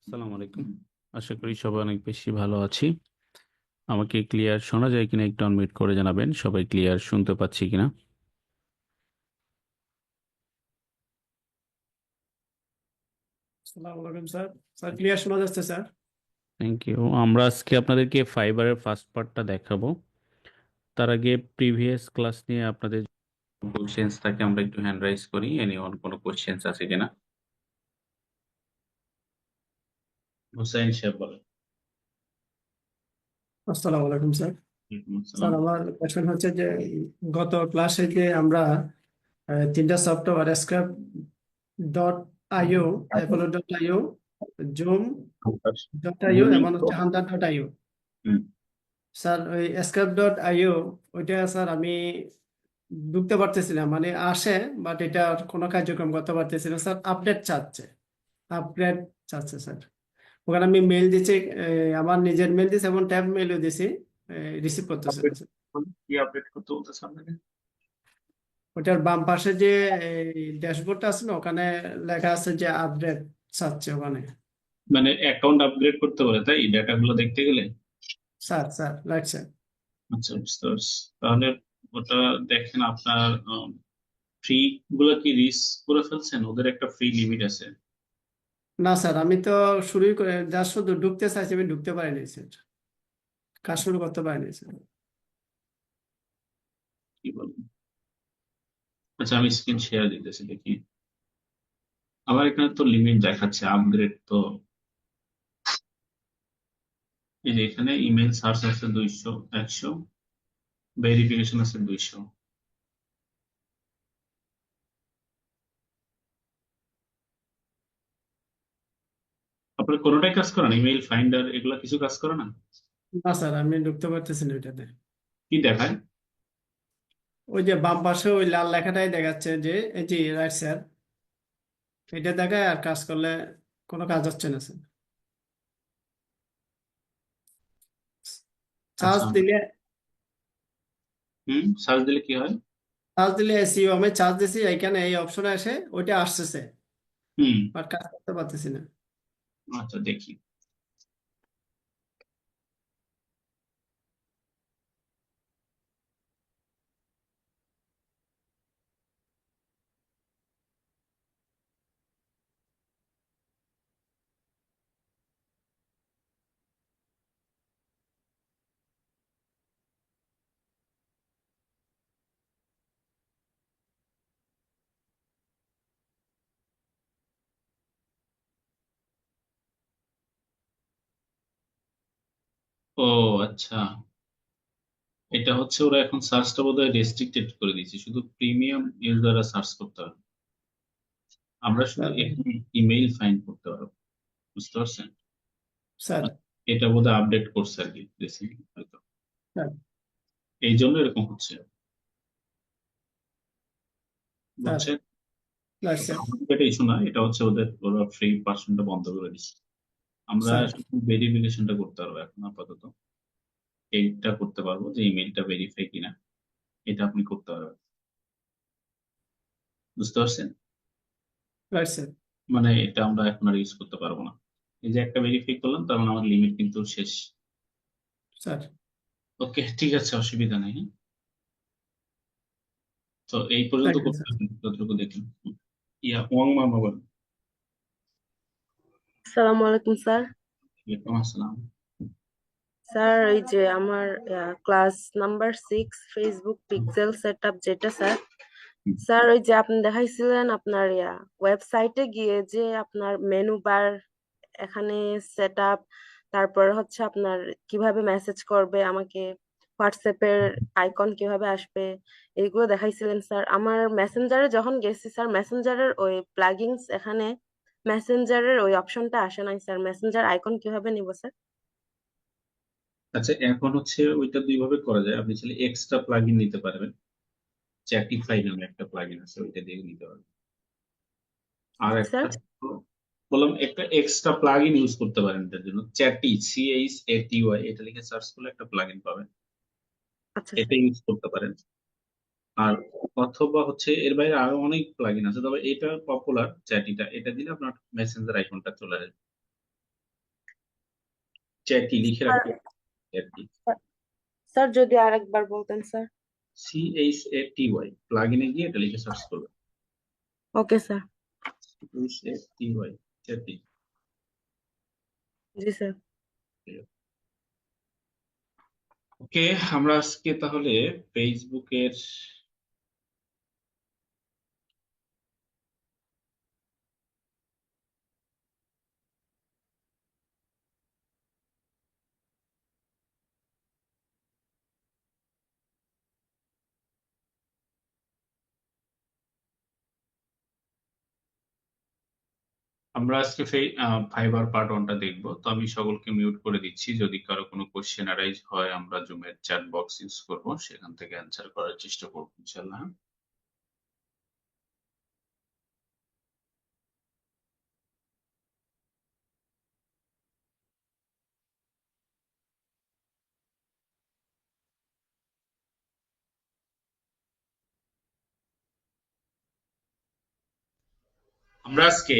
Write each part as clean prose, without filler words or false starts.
আসসালামু আলাইকুম। আশা করি সবাই অনেক বেশি ভালো আছি। আমাকে ক্লিয়ার শোনা যায় কিনা একটু আনমিউট করে জানাবেন, সবাই ক্লিয়ার শুনতে পাচ্ছি কিনা। আসসালামু আলাইকুম স্যার। স্যার ক্লিয়ার শোনা যাচ্ছে স্যার। Thank you. আমরা আজকে আপনাদেরকে ফাইবারের ফার্স্ট পার্টটা দেখাবো। তার আগে প্রিভিয়াস ক্লাস নিয়ে আপনাদের কোশ্চেন্স থাকে আমরা একটু হ্যান্ড রাইজ করি, এনিওয়ান কোনো কোশ্চেন্স আছে কিনা। হুসাইন সাহেব বলেন। আসসালামু আলাইকুম স্যার। ওয়ালাইকুম স্যার আসসালাম। আমার কোয়েশ্চেন হচ্ছে যে গত ক্লাসে যে আমরা তিনটা সফটওয়্যার স্ক্র্যাপ ডট আইও, অ্যাপোলো ডট আইও, জুম ডট আইও জুমিং এবং প্রো। হচ্ছে হান্টার ডট আইও। হুম। স্যার ওই স্ক্র্যাপ ডট আইও ওইটা স্যার আমি ঢুকতে পারতেছি না, মানে আসে বাট এটার কোনো কার্যক্রম করতে পারতেছি না স্যার। আপডেট চাচ্ছে, আপডেট চাচ্ছে স্যার। ওখানে আমি মেল দিচ্ছি, আমার নিজের মেল দিচ্ছি এবং ট্যাব মেলও দিছি, রিসিভ করতেছে না আপডেট স্যার। কি আপডেট করতে বলতেছে আপনাকে? ওটার বাম পাশে যে ড্যাশবোর্ডটা আছে না, ওখানে লেখা আছে যে আপডেট চাচ্ছে ওখানে। মানে অ্যাকাউন্ট আপগ্রেড করতে বলে তাই ডেটাগুলো দেখতে গেলে? স্যার স্যার লাগছে। আচ্ছা, বুঝতে পারছি। তাহলে ওটা দেখেন আপনার ফ্রি গুলো কি রিস করে ফেলছেন? ওদের একটা ফ্রি লিমিট আছে। না স্যার, আমি তো শুরুই করে যা শুধু ঢুকতে চাইছি, আমি ঢুকতে পারিনি স্যার, কাজ শুরু করতে পারিনি স্যার। কি বলবো। আচ্ছা, আমি স্ক্রিন শেয়ার দিতেছি, দেখি। আমার এখানে তো লিমিট দেখাচ্ছে আপগ্রেড তো। এই যে এখানে ইমেল সার্চ আছে 200, 100, ভেরিফিকেশন আছে 200। আপনার কোনোটাই কাজ করে না? ইমেল ফাইন্ডার এগুলা কিছু কাজ করে না? না স্যার, আমি ঢুকতে পারতেছি না ওইটাতে। কি দেখায়? ওই যে বাম পাশে ওই লাল লেখাটাই দেখাচ্ছে যে এই যে রাইট স্যার, এটা দেখায় আর কাজ করলে কোনো কাজ হচ্ছে না স্যার। আচ্ছা, চার্জ দিলে, সার্চ দিলে কি হয়? চার্জ দিলে এসিও আমি চার্জ দিছি, এখানে এই অপশনে এসে ওইটা আসতেছে, হুম। বাট কাজ করতে পারতেছি না। আচ্ছা, দেখি। ও আচ্ছা, এটা হচ্ছে ওরা এখন সার্চটা বোধহয় রেস্ট্রিক্টেড করে দিয়েছে, শুধু প্রিমিয়াম ইউজাররা সার্চ করতে হবে। আমরা শুধু স্যার এখানে ইমেইল ফাইন্ড করতে পারবো। বুঝতে পারছেন? স্যার এটা বোধহয় আপডেট করছে আর কি রিসেন্টলি হয়তো, স্যার এই জন্য এরকম হচ্ছে। স্যার বুঝছেন? স্যার স্যার আমাদের এটা ইস্যু না, এটা হচ্ছে ওরা ফ্রি ভার্সনটা বন্ধ করে দিচ্ছে। আমরা স্যার শুধু ভেরিফিকেশনটা করতে পারবো এখন আপাতত। এইটা করতে পারবো যে ইমেইলটা ভেরিফাই কিনা, এটা আপনি করতে পারবেন। বুঝতে পারছেন? Right sir. মানে এটা আমরা এখন আর ইউজ করতে পারবো না। এই যে একটা ভেরিফাই করলাম, তার মানে আমার লিমিট কিন্তু শেষ। স্যার ওকে, ঠিক আছে, অসুবিধা নেই। তো এই পর্যন্ত থ্যাংক ইউ করতে স্যার। পারবেন যতটুকু দেখলাম। ইয়া ওয়াং মামা বলেন। আসসালামু আলাইকুম স্যার। ওয়ালাইকুম আসসালাম। স্যার এই যে আমার class number 6 Facebook pixel setup যেটা স্যার, হুম। স্যার ওই যে আপনি দেখাইছিলেন আপনার ওয়েবসাইটে গিয়ে যে আপনার মেনু বার, এখানে সেটআপ, তারপর হচ্ছে আপনার কিভাবে মেসেজ করবে আমাকে, হোয়াটসঅ্যাপের আইকন কিভাবে আসবে, এইগুলো দেখাইছিলেন স্যার। আমার মেসেঞ্জারে যখন গেছি স্যার, মেসেঞ্জারের ওই প্লাগইনস এখানে মেসেঞ্জারের ওই অপশনটা আসে নাই স্যার। মেসেঞ্জার আইকন কিভাবে নিব স্যার? আচ্ছা, এখন হচ্ছে ওইটা দুই ভাবে করা যায়। আপনি চাইলে এক্সট্রা প্লাগইন নিতে পারবেন। চ্যাটিফাই নামে একটা প্লাগইন আছে, ওইটা দিয়ে নিতে পারবেন। আর কি স্যার? একটা বললাম, একটা এক্সট্রা প্লাগইন ইউজ করতে পারেন এটার জন্য। চ্যাটি, CHATY, এটা লিখে সার্চ করলে একটা প্লাগইন পাবেন, আচ্ছা এটা স্যার। ইউজ করতে পারেন। আর অথবা হচ্ছে এর বাইরে আরো অনেক প্লাগইন আছে, তবে এটা পপুলার চ্যাটিটা, এটা দিলে আপনার মেসেঞ্জার আইকনটা চলে আসবে। চ্যাটি লিখে স্যার রাখতে চ্যাটি স্যার যদি আরেকবার বলতেন স্যার। CHATY প্লাগইনে গিয়ে এটা লিখে সার্চ করবেন ওকে স্যার। CHATY চ্যাটি জি স্যার। ওকে আমরা আজকে তাহলে ফেসবুকের ফাইবার পার্ট 1টা দেখবো। তো আমি সকলকে মিউট করে দিচ্ছি, যদি কারো কোনো কোশ্চেন অ্যারাইজ হয় আমরা জুমের চ্যাট বক্স ইউজ করব, সেখান থেকে অ্যান্সার করার চেষ্টা করবো ইনশাআল্লাহ। আমরা আজকে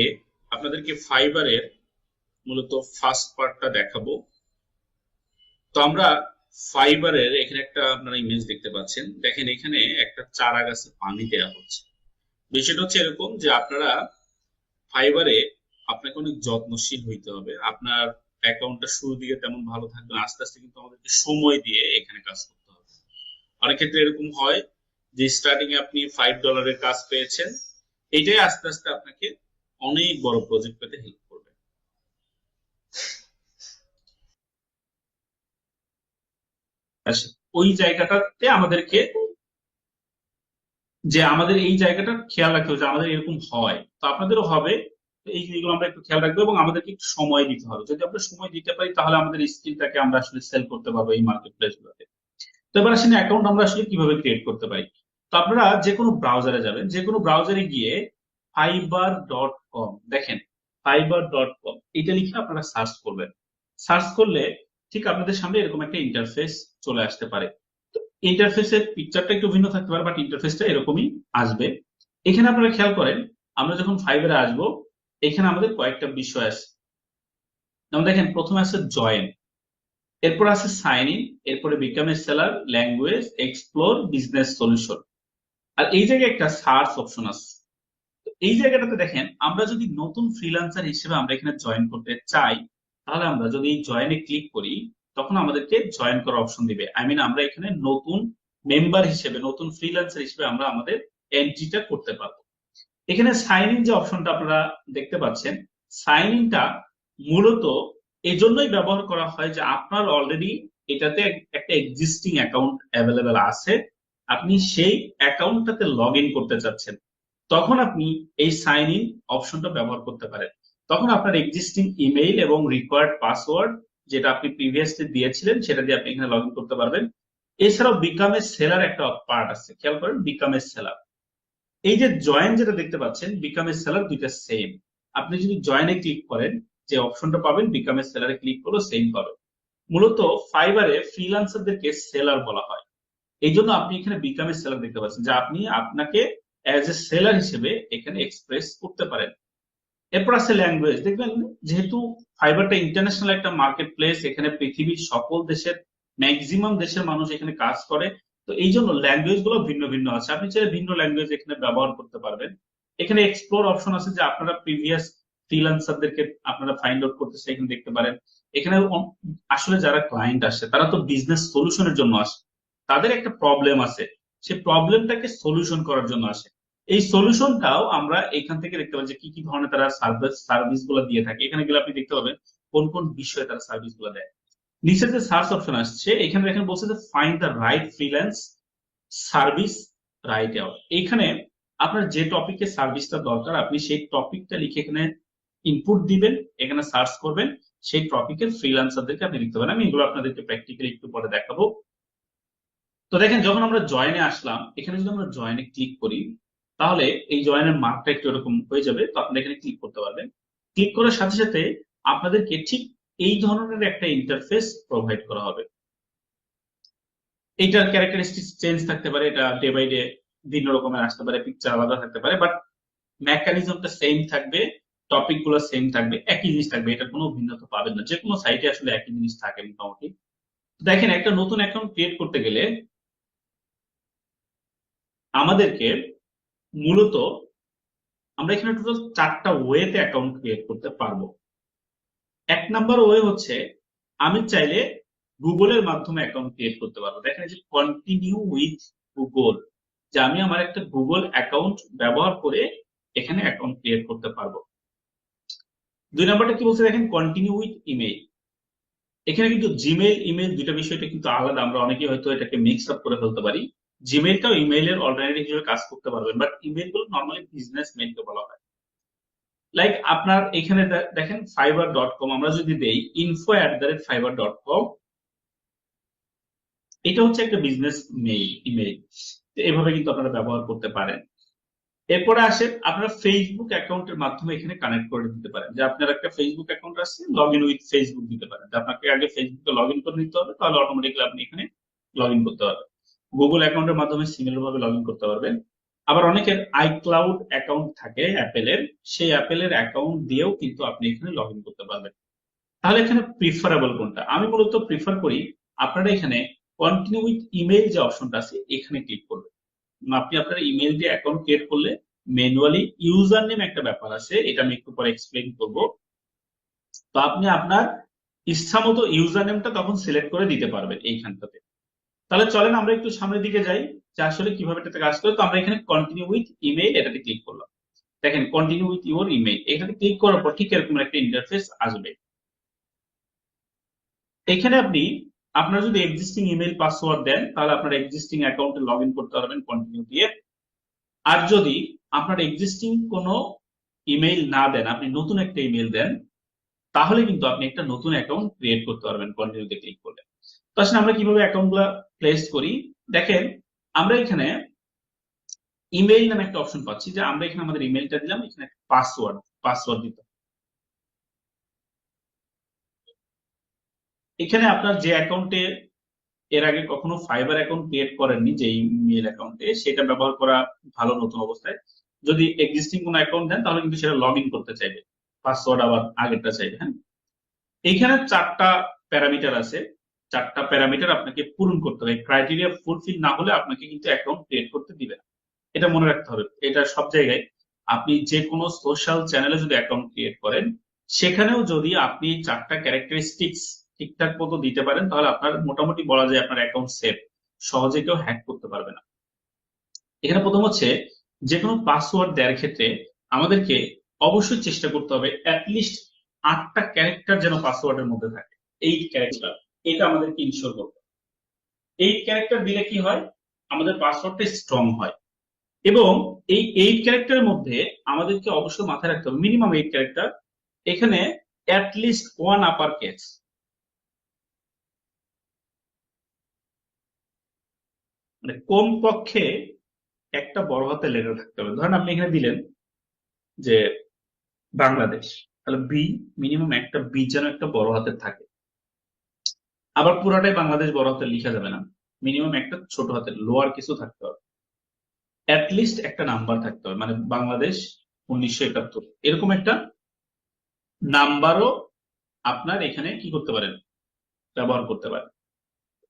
আপনাদেরকে ফাইবারের মূলত ফার্স্ট পার্টটা দেখাবো। তো আমরা ফাইবারের এখানে একটা আপনারা ইমেজ দেখতে পাচ্ছেন, দেখেন এখানে একটা চারা গাছে পানি দেওয়া হচ্ছে। বিষয়টা হচ্ছে এরকম যে আপনারা ফাইবারে আপনাকে অনেক যত্নশীল হইতে হবে। আপনার অ্যাকাউন্টটা শুরুর দিকে তেমন ভালো থাকবে না, আস্তে আস্তে কিন্তু আমাদেরকে সময় দিয়ে এখানে কাজ করতে হবে। অনেক ক্ষেত্রে এরকম হয় যে স্টার্টিং এ আপনি $5 কাজ পেয়েছেন, এটাই আস্তে আস্তে আপনাকে অনেক বড় প্রজেক্ট পেতে হেল্প করবে। ওই জায়গাটাতে আমাদেরকে আমাদের এই জায়গাটা খেয়াল রাখতে হবে যে আমাদের এরকম হয়, তো আপনাদেরও হবে। এই জিনিসগুলো আমরা একটু খেয়াল রাখবো এবং আমাদেরকে একটু সময় দিতে হবে। যদি আমরা সময় দিতে পারি তাহলে আমাদের স্কিলটাকে আমরা আসলে সেল করতে পারবো এই মার্কেট প্লেস গুলোতে। তো এবার আসলে অ্যাকাউন্ট আমরা আসলে কিভাবে ক্রিয়েট করতে পারি। তো আপনারা যে কোনো ব্রাউজারে যাবেন, যে কোনো ব্রাউজারে গিয়ে fiber.com দেখেন, fiber.com এটা লিখে আপনারা সার্চ করবেন। সার্চ করলে ঠিক আপনাদের সামনে এরকম একটা ইন্টারফেস চলে আসতে পারে। ইন্টারফেসের পিকচারটা একটু ভিন্ন থাকতে পারে, বাট ইন্টারফেসটা এরকমই আসবে। এখানে আপনারা খেয়াল করেন, আমরা যখন ফাইবারে আসবো এখানে আমাদের কয়েকটা বিষয় আছে। যেমন দেখেন প্রথমে আছে জয়েন, এরপর আছে সাইন ইন, এরপরে become a seller, language, explore, business solution, আর এই জায়গায় একটা সার্চ অপশন আছে। এই জায়গাটাতে দেখেন আমরা যদি নতুন ফ্রিল্যান্সার হিসেবে আমরা এখানে জয়েন করতে চাই, তাহলে আমরা যদি এই জয়েনে ক্লিক করি তখন আমাদেরকে জয়েন করার অপশন দিবে। আমরা এখানে নতুন মেম্বার হিসেবে, নতুন ফ্রিল্যান্সার হিসেবে আমরা আমাদের এন্ট্রিটা করতে পারবো। এখানে সাইন ইন যে অপশনটা আপনারা দেখতে পাচ্ছেন, সাইন ইনটা মূলত এজন্যই ব্যবহার করা হয় যে আপনার অলরেডি এটাতে একটা এক্সিস্টিং অ্যাকাউন্ট অ্যাভেলেবেল আছে, আপনি সেই অ্যাকাউন্টটাতে লগ ইন করতে চাচ্ছেন, তখন আপনি এই সাইন ইন অপশনটা ব্যবহার করতে পারেন। তখন আপনার এক্সিস্টিং ইমেইল এবং রিকোয়ার্ড পাসওয়ার্ড যেটা আপনি প্রিভিয়াসলি দিয়েছিলেন সেটা দিয়ে আপনি এখানে লগ ইন করতে পারবেন। এছাড়াও বিকাম এ সেলার একটা পার্ট আছে, খেয়াল করেন বিকাম এ সেলার। এই যে জয়েন যেটা দেখতে পাচ্ছেন, বিকাম এ সেলার দুইটা সেম। আপনি যদি জয়েনে ক্লিক করেন যে অপশনটা পাবেন, বিকাম এ সেলারে ক্লিক করলে সেম পাবেন। মূলত ফাইবারে ফ্রিল্যান্সারদেরকে সেলার বলা হয়, এই জন্য আপনি এখানে বিকাম এ সেলার দেখতে পাচ্ছেন, যে আপনি আপনাকে অ্যাজ এ সেলার হিসেবে এখানে এক্সপ্রেস করতে পারেন। এরপর আছে ল্যাঙ্গুয়েজ, দেখবেন যেহেতু ফাইবারটা ইন্টারন্যাশনাল একটা মার্কেট প্লেস, এখানে পৃথিবীর সকল দেশের ম্যাক্সিমাম দেশের মানুষ এখানে কাজ করে, তো এই জন্য ল্যাঙ্গুয়েজ গুলো ভিন্ন ভিন্ন আছে। আপনি চাইলে ভিন্ন ল্যাঙ্গুয়েজ এখানে ব্যবহার করতে পারবেন। এখানে এক্সপ্লোর অপশন আছে, যে আপনারা প্রিভিয়াস ফ্রিল্যান্সারদেরকে আপনারা ফাইন্ড আউট করতেছে এখানে দেখতে পারেন। এখানে আসলে যারা ক্লায়েন্ট আসে তারা তো বিজনেস সলিউশনের জন্য আসে, তাদের একটা প্রবলেম আছে, সেই প্রবলেমটাকে সলিউশন করার জন্য আসে। এই সলিউশনটাও আমরা এখান থেকে দেখতে পাচ্ছি কি কি ধরনের তারা সার্ভিস গুলো দিয়ে থাকে। এখানে গেলে আপনি দেখতে পাবেন কোন কোন বিষয়ে তারা সার্ভিস গুলো দেয়। নিচে যে সার্চ অপশন আসছে এখানে দেখেন বলছে যে find the right freelance service right out. এখানে আপনার যে টপিকে সার্ভিসটা দরকার আপনি সেই টপিকটা লিখে এখানে ইনপুট দিবেন, এখানে সার্চ করবেন, সেই টপিকের ফ্রিল্যান্সারদেরকে আপনি লিখতে পারেন। আমি এগুলো আপনাদেরকে প্র্যাকটিক্যালি একটু পরে দেখাবো। তো দেখেন যখন আমরা জয়েনে আসলাম, এখানে যদি আমরা জয়েনে ক্লিক করি তাহলে এই জয়েনের মার্কটা একটু এরকম হয়ে যাবে, তো আপনারা এখানে ক্লিক করতে পারবেন। ক্লিক করার সাথে সাথে আপনাদেরকে ঠিক এই ধরনের একটা ইন্টারফেস প্রোভাইড করা হবে। এইটার ক্যারেক্টারিস্টিক্স চেঞ্জ থাকতে পারে, এটা ডে বাই ডে ভিন্ন রকমের আসতে পারে, পিকচার আলাদা থাকতে পারে, বাট মেকানিজমটা সেম থাকবে। টপিক গুলো সেম থাকবে, একই জিনিস থাকবে, এটা কোনো ভিন্নতা পাবেন না। যে কোনো সাইটে আসলে একই জিনিস থাকে মোটামুটি। দেখেন, একটা নতুন অ্যাকাউন্ট ক্রিয়েট করতে গেলে আমাদেরকে মূলত আমরা এখানে টোটাল 4টা ওয়েতে অ্যাকাউন্ট ক্রিয়েট করতে পারবো। 1 নাম্বার ওয়ে হচ্ছে আমি চাইলে গুগলের মাধ্যমে অ্যাকাউন্ট ক্রিয়েট করতে পারবো। দেখেন, এই যে কন্টিনিউ উইথ গুগল, যে আমি আমার একটা গুগল অ্যাকাউন্ট ব্যবহার করে এখানে অ্যাকাউন্ট ক্রিয়েট করতে পারবো। 2 নাম্বারটা কি বলছে দেখেন, কন্টিনিউ উইথ ইমেইল। এখানে কিন্তু জিমেইল ইমেইল দুইটা বিষয়টা কিন্তু আলাদা, আমরা অনেকেই হয়তো এটাকে মিক্স আপ করে ফেলতে পারি। জিমেইলটাও ইমেইলের অল্টারনেটিভ হিসেবে কাজ করতে পারবেন, বাট ইমেইল গুলো নর্মালি বিজনেস মেইলকে বলা হয়। লাইক আপনার এখানে দেখেন fiverr.com, আমরা যদি দেই info@fiverr.com, এটা হচ্ছে একটা বিজনেস মেইল ইমেইল। এভাবে কিন্তু আপনারা ব্যবহার করতে পারেন। এরপরে আসেন, আপনারা ফেসবুক অ্যাকাউন্টের মাধ্যমে এখানে কানেক্ট করে দিতে পারেন, যে আপনার একটা ফেসবুক অ্যাকাউন্ট আছে, লগ ইন উইথ ফেসবুক দিতে পারেন, যে আপনাকে আগে ফেসবুকে লগ ইন করে নিতে হবে, তাহলে অটোমেটিক্যালি আপনি এখানে লগ ইন করতে পারবেন। গুগল অ্যাকাউন্টের মাধ্যমে সিমিলার ভাবে লগ ইন করতে পারবেন। আবার অনেকের আইক্লাউড অ্যাকাউন্ট থাকে অ্যাপেলের, সেই অ্যাপেলের অ্যাকাউন্ট দিয়েও কিন্তু আপনি এখানে লগ ইন করতে পারবেন। তাহলে এখানে প্রিফারেবল কোনটা? আমি মূলত প্রিফার করি আপনারা এখানে কন্টিনিউ উইথ ইমেইল যে অপশনটা আছে এখানে ক্লিক করবেন। আপনি আপনার ইমেইল দিয়ে অ্যাকাউন্ট ক্রিয়েট করলে ম্যানুয়ালি ইউজার নেম একটা ব্যাপার আছে, এটা আমি একটু পরে এক্সপ্লেইন করব। তো আপনি আপনার ইচ্ছা মতো ইউজার নেমটা তখন সিলেক্ট করে দিতে পারবেন এইখানটাতে। তাহলে চলেন আমরা একটু সামনের দিকে যাই, যে আসলে কিভাবে এটাতে কাজ করে। তো আমরা এখানে কন্টিনিউ উইথ ইমেইল এটাতে ক্লিক করলাম। দেখেন, কন্টিনিউ উইথ ইউর ইমেইল, এটাতে ক্লিক করার পর ঠিক এরকম একটা ইন্টারফেস আসবে। এখানে আপনি আপনার যদি এক্সিস্টিং ইমেইল পাসওয়ার্ড দেন, তাহলে আপনার এক্সিস্টিং অ্যাকাউন্টে লগ ইন করতে পারবেন কন্টিনিউ দিয়ে। আর যদি আপনার এক্সিস্টিং কোনো ইমেইল না দেন, আপনি নতুন একটা ইমেইল দেন, তাহলে কিন্তু আপনি একটা নতুন অ্যাকাউন্ট ক্রিয়েট করতে পারবেন কন্টিনিউতে ক্লিক করলে। তো আসলে আমরা কিভাবে অ্যাকাউন্টগুলো প্লেস করি, দেখেন আমরা এখানে ইমেইল নামে একটা অপশন পাচ্ছি, যে আমরা এখানে আমাদের ইমেইলটা দিলাম, এখানে পাসওয়ার্ড দিতে হবে। এখানে আপনার যে অ্যাকাউন্টে এর আগে কখনো ফাইবার অ্যাকাউন্ট ক্রিয়েট করেননি, যে ইমেইল অ্যাকাউন্টে, সেটা ব্যবহার করা ভালো নতুন অবস্থায়। যদি এক্সিস্টিং কোনো অ্যাকাউন্ট দেন, তাহলে কিন্তু সেটা লগ ইন করতে চাইবে, পাসওয়ার্ড আবার আগেরটা চাইবে। হ্যাঁ, এইখানে 4টা প্যারামিটার আছে, 4টা প্যারামিটার আপনাকে পূরণ করতে হবে। ক্রাইটেরিয়া ফুলফিল না হলে আপনাকে কিন্তু অ্যাকাউন্ট ক্রিয়েট করতে দিবে না, এটা মনে রাখতে হবে। এটা সব জায়গায়, আপনি যে কোনো সোশ্যাল চ্যানেলে যদি অ্যাকাউন্ট ক্রিয়েট করেন, সেখানেও যদি আপনি 4টা ক্যারেক্টারিস্টিক্স ঠিকঠাক মতো দিতে পারেন, তাহলে আপনার মোটামুটি বলা যায় আপনার অ্যাকাউন্ট সেফ, সহজে কেউ হ্যাক করতে পারবে না। এখানে প্রথম হচ্ছে, যে কোনো পাসওয়ার্ড দেওয়ার ক্ষেত্রে আমাদেরকে অবশ্যই চেষ্টা করতে হবে অ্যাটলিস্ট 8টা ক্যারেক্টার যেন পাসওয়ার্ডের মধ্যে থাকে। 8 ক্যারেক্টার, এটা আমাদেরকে ইনশিওর করতে হবে। 8 ক্যারেক্টার দিলে কি হয়, আমাদের পাসওয়ার্ডটা স্ট্রং হয়। এবং এই 8 ক্যারেক্টারের মধ্যে আমাদেরকে অবশ্যই মাথায় রাখতে হবে মিনিমাম 8 ক্যারেক্টার, এখানে অ্যাটলিস্ট 1 আপার কেস, মানে কমপক্ষে একটা বড় হাতের লেটার থাকতে হবে। ধরেন আপনি এখানে দিলেন যে বাংলাদেশ, তাহলে বি, মিনিমাম একটা বি যেন একটা বড় হাতের থাকে। আবার পুরাটাই বাংলাদেশ বড় হাতের লিখা যাবে না, মিনিমাম একটা ছোট হাতের লোয়ার কিছু থাকতে হবে। অ্যাটলিস্ট একটা নাম্বার থাকতে হবে, মানে বাংলাদেশ 1971 এরকম একটা নাম্বারও আপনার এখানে কি করতে পারেন, ব্যবহার করতে পারেন।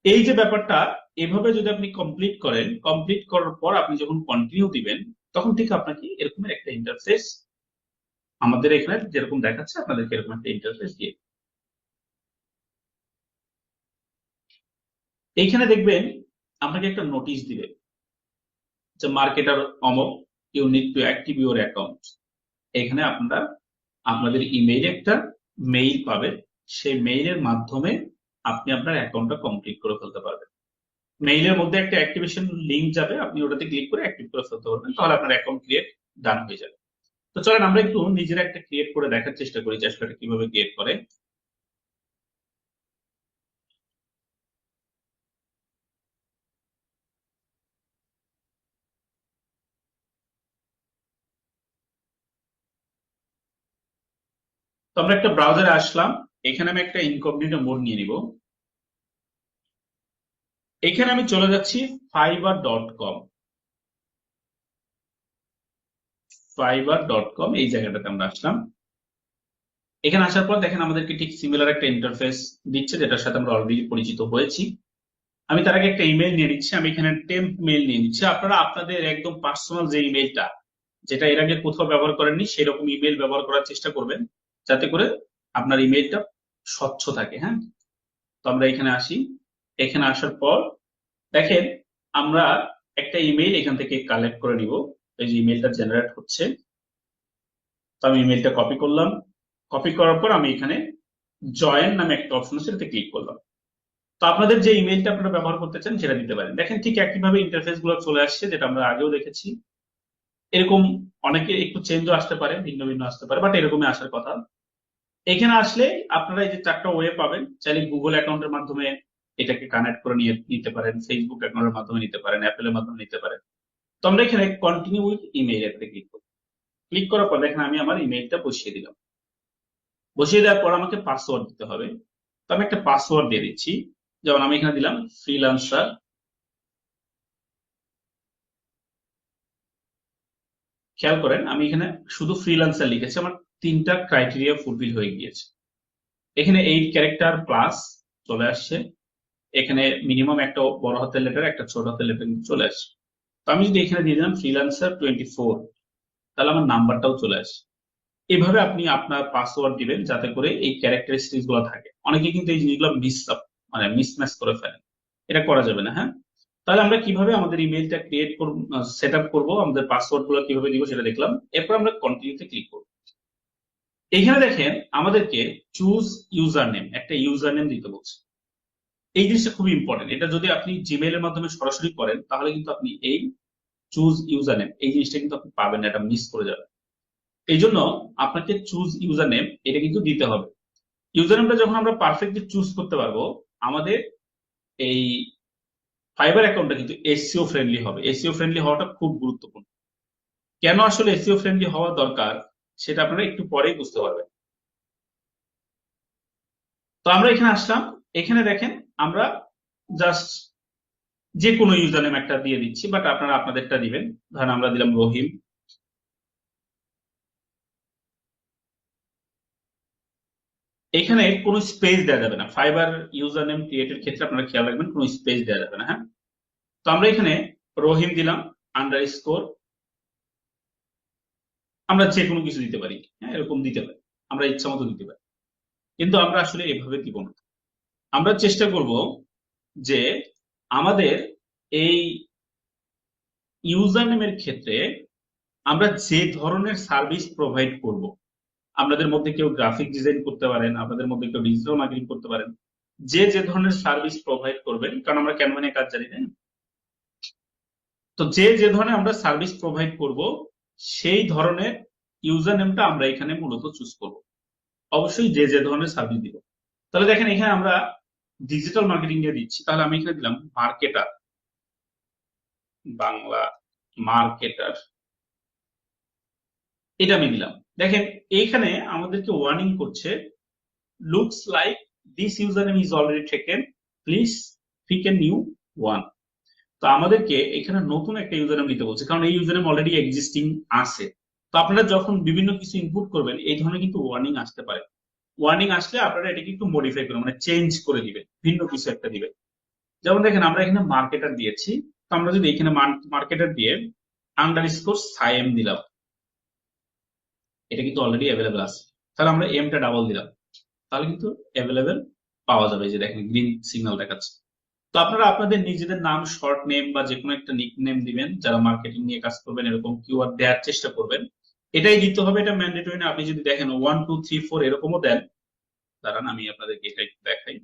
এই যে ব্যাপারটা, এভাবে যদি আপনি কমপ্লিট করেন, কমপ্লিট করার পর আপনি যখন কন্টিনিউ দিবেন, তখন ঠিক আপনাকে এরকমের একটা ইন্টারফেস, আমাদের এখানে যেরকম দেখাচ্ছে আপনাদেরকে এরকম একটা ইন্টারফেস দিয়ে, এইখানে দেখবেন আপনাকে একটা নোটিশ দিবে যে মার্কেটার অমক, you need to active your account. এখানে আপনারা আপনাদের ইমেইলে একটা মেইল পাবেন, সেই মেইলের মাধ্যমে আপনি আপনার অ্যাকাউন্টটা কমপ্লিট করে ফেলতে পারবেন। মেইলের মধ্যে একটা অ্যাক্টিভেশন লিংক যাবে, আপনি ওটাতে ক্লিক করে অ্যাক্টিভ করে ফেলতে পারবেন, তাহলে আপনার অ্যাকাউন্ট ক্রিয়েট ডান হয়ে যাবে। তো চলেন আমরা একটু নিজেরা একটা ক্রিয়েট করে দেখার চেষ্টা করি যে আসলে কিভাবে ক্রিয়েট করে। তো আমরা একটা ব্রাউজারে আসলাম, এখানে আমি একটা ইনকগনিটো মোড নিয়ে নিব। এখানে আমি চলে যাচ্ছি fiverr.com, fiverr.com এই জায়গাটাতে আমরা আসলাম। এখানে আসার পর দেখেন আমাদেরকে ঠিক সিমিলার একটা ইন্টারফেস দিচ্ছে, যেটার সাথে আমরা অলরেডি পরিচিত হয়েছি। আমি তার আগে একটা ইমেল নিয়ে নিচ্ছি, আমি এখানে টেম্প মেল নিয়ে নিচ্ছি। আপনারা আপনাদের একদম পার্সোনাল যে ইমেলটা, যেটা এর আগে কোথাও ব্যবহার করেননি, সেরকম ইমেল ব্যবহার করার চেষ্টা করবেন, যাতে করে আপনার ইমেলটা স্বচ্ছ থাকে। হ্যাঁ, তো আমরা এখানে আসি। এখানে আসার পর দেখেন আমরা একটা ইমেল এখান থেকে কালেক্ট করে নিব। এই যে ইমেলটা জেনারেট হচ্ছে, তো আমি ইমেলটা কপি করলাম। কপি করার পর আমি এখানে জয়েন নামে একটা অপশন আছে, সেটাতে ক্লিক করলাম। তো আপনাদের যে ইমেলটা আপনারা ব্যবহার করতে চান সেটা দিতে পারেন। দেখেন ঠিক একইভাবে ইন্টারফেস গুলো চলে আসছে, যেটা আমরা আগেও দেখেছি। এরকম অনেকে একটু চেঞ্জও আসতে পারে, ভিন্ন ভিন্ন আসতে পারে, বাট এরকমই আসার কথা। এখানে আসলে আপনারা এই যে 4টা ওয়ে পাবেন। চাইলে গুগল অ্যাকাউন্টের মাধ্যমে এটাকে কানেক্ট করে নিতে পারেন, ফেসবুক অ্যাকাউন্টের মাধ্যমে নিতে পারেন, অ্যাপেলের মাধ্যমে নিতে পারেন। তো আমরা এখানে কন্টিনিউ উইথ ইমেইল এর ক্লিক করব। ক্লিক করার পর দেখেন আমি আমার ইমেইলটা বসিয়ে দিলাম। বসিয়ে দেওয়ার পর আমাকে পাসওয়ার্ড দিতে হবে। তো আমি একটা পাসওয়ার্ড দিয়ে দিচ্ছি। যেমন আমি এখানে দিলাম ফ্রিল্যান্সার। খেয়াল করেন আমি এখানে শুধু ফ্রিল্যান্সার লিখেছি, আমার 3টা ক্রাইটেরিয়া ফুলফিল হয়ে গিয়েছে। এখানে 8 ক্যারেক্টার প্লাস চলে আসছে। এখানে মিনিমাম একটা বড় হাতের লেটার, একটা ছোট হাতের লেটার চলে আসছে। তো আমি যদি এখানে দিয়ে দিলাম ফ্রিল্যান্সার 24, তাহলে আমার নাম্বারটাও চলে আসে। এভাবে আপনি আপনার পাসওয়ার্ড দিবেন, যাতে করে এই ক্যারেক্টারিস্টিক্স গুলো থাকে। অনেকে কিন্তু এই জিনিসগুলো মিসম্যাচ করে ফেলেন, এটা করা যাবে না। হ্যাঁ, তাহলে আমরা কিভাবে আমাদের ইমেইলটা ক্রিয়েট করব, সেট আপ করবো, আমাদের পাসওয়ার্ড গুলো কিভাবে দিব সেটা দেখলাম। এরপর আমরা কন্টিনিউতে ক্লিক করব। এখানে দেখেন আমাদেরকে চুজ ইউজার নেম, একটা ইউজার নেম দিতে বলছে। এই জিনিসটা খুবই ইম্পর্টেন্ট। এটা যদি আপনি জিমেইলের মাধ্যমে সরাসরি করেন, তাহলে কিন্তু আপনি এই চুজ ইউজার নেম, এই জিনিসটা কিন্তু আপনি পাবেন না, এটা মিস করে যাবেন। এই জন্য আপনাকে চুজ ইউজার নেম এটা কিন্তু দিতে হবে। ইউজার নেমটা যখন আমরা পারফেক্টলি চুজ করতে পারবো, আমাদের এই ফাইবার অ্যাকাউন্টটা কিন্তু এসইও ফ্রেন্ডলি হবে। এসইও ফ্রেন্ডলি হওয়াটা খুব গুরুত্বপূর্ণ। কেন আসলে এসইও ফ্রেন্ডলি হওয়া দরকার, সেটা আপনারা একটু পরেই বুঝতে পারবেন। তো আমরা এখানে আসলাম। এখানে দেখেন আমরা জাস্ট যে কোনো ইউজার নেম একটা দিয়ে দিচ্ছি, বাট আপনারা আপনাদেরটা দিবেন। ধরেন আমরা দিলাম রহিম। এখানে কোনো স্পেস দেওয়া যাবে না। ফাইবার ইউজার নেম ক্রিয়েটের ক্ষেত্রে আপনারা খেয়াল রাখবেন, কোনো স্পেস দেওয়া যাবে না। হ্যাঁ, তো আমরা এখানে রহিম দিলাম আন্ডারস্কোর। আমরা যে কোনো কিছু দিতে পারি। হ্যাঁ, এরকম দিতে পারি, আমরা ইচ্ছা মতো দিতে পারি। কিন্তু আমরা আসলে এভাবে দিব না। আমরা চেষ্টা করব যে আমাদের এই ইউজার নেমের ক্ষেত্রে আমরা যে ধরনের সার্ভিস প্রোভাইড করব, আপনাদের মধ্যে কেউ গ্রাফিক ডিজাইন করতে পারেন, আপনাদের মধ্যে কেউ ডিজিটাল মার্কেটিং করতে পারেন, যে যে ধরনের সার্ভিস প্রোভাইড করবেন, কারণ আমরা ক্যানভানে কাজ জানি, তাই না? তো যে যে ধরনের আমরা সার্ভিস প্রোভাইড করব, সেই ধরনের ইউজার নেমটা আমরা এখানে মূলত চুজ করব। অবশ্যই যে যে ধরনের সার্ভিস দিব। তাহলে দেখেন এখানে আমরা ডিজিটাল মার্কেটিং দিয়ে দিচ্ছি, তাহলে আমি এখানে দিলাম মার্কেটার, বাংলা মার্কেটার, এটা আমি দিলাম। দেখেন এইখানে আমাদেরকে ওয়ার্নিং করছে, looks like this user name is already taken, please pick a new one. তো আমাদেরকে এখানে নতুন একটা ইউজার নেম নিতে বলছে, কারণ এই ইউজার নেম অলরেডি এক্সিস্টিং আছে। তো আপনারা যখন বিভিন্ন কিছু ইনপুট করবেন, এই ধরনের কিন্তু ওয়ার্নিং আসতে পারে। ওয়ার্নিং আসলে আপনারা এটাকে একটু মডিফাই করবেন, মানে চেঞ্জ করে দিবেন, ভিন্ন কিছু একটা দিবেন। যেমন দেখেন আমরা এখানে মার্কেটার দিয়েছি, তো আমরা যদি এখানে মার্কেটার দিয়ে আন্ডারস্কোর সাইএম দিলাম, এটা কিন্তু অলরেডি অ্যাভেলেবেল আছে। তাহলে আমরা এমটা ডাবল দিলাম, তাহলে কিন্তু অ্যাভেলেবেল পাওয়া যাবে। এই যে দেখেন গ্রিন সিগন্যাল দেখাচ্ছে। তো আপনারা আপনাদের নিজেদের নাম, শর্ট নেম বা যে কোনো একটা নিক নেম দিবেন। যারা মার্কেটিং নিয়ে কাজ করবেন, এরকম কিওয়ার্ড দেওয়ার চেষ্টা করবেন। এটাই দিতে হবে, এটা ম্যান্ডেটরি না। আপনি যদি দেখেন 1 2 3 4 এরকমও দেন, দাঁড়ান আমি আপনাদেরকে এটা একটু দেখাই।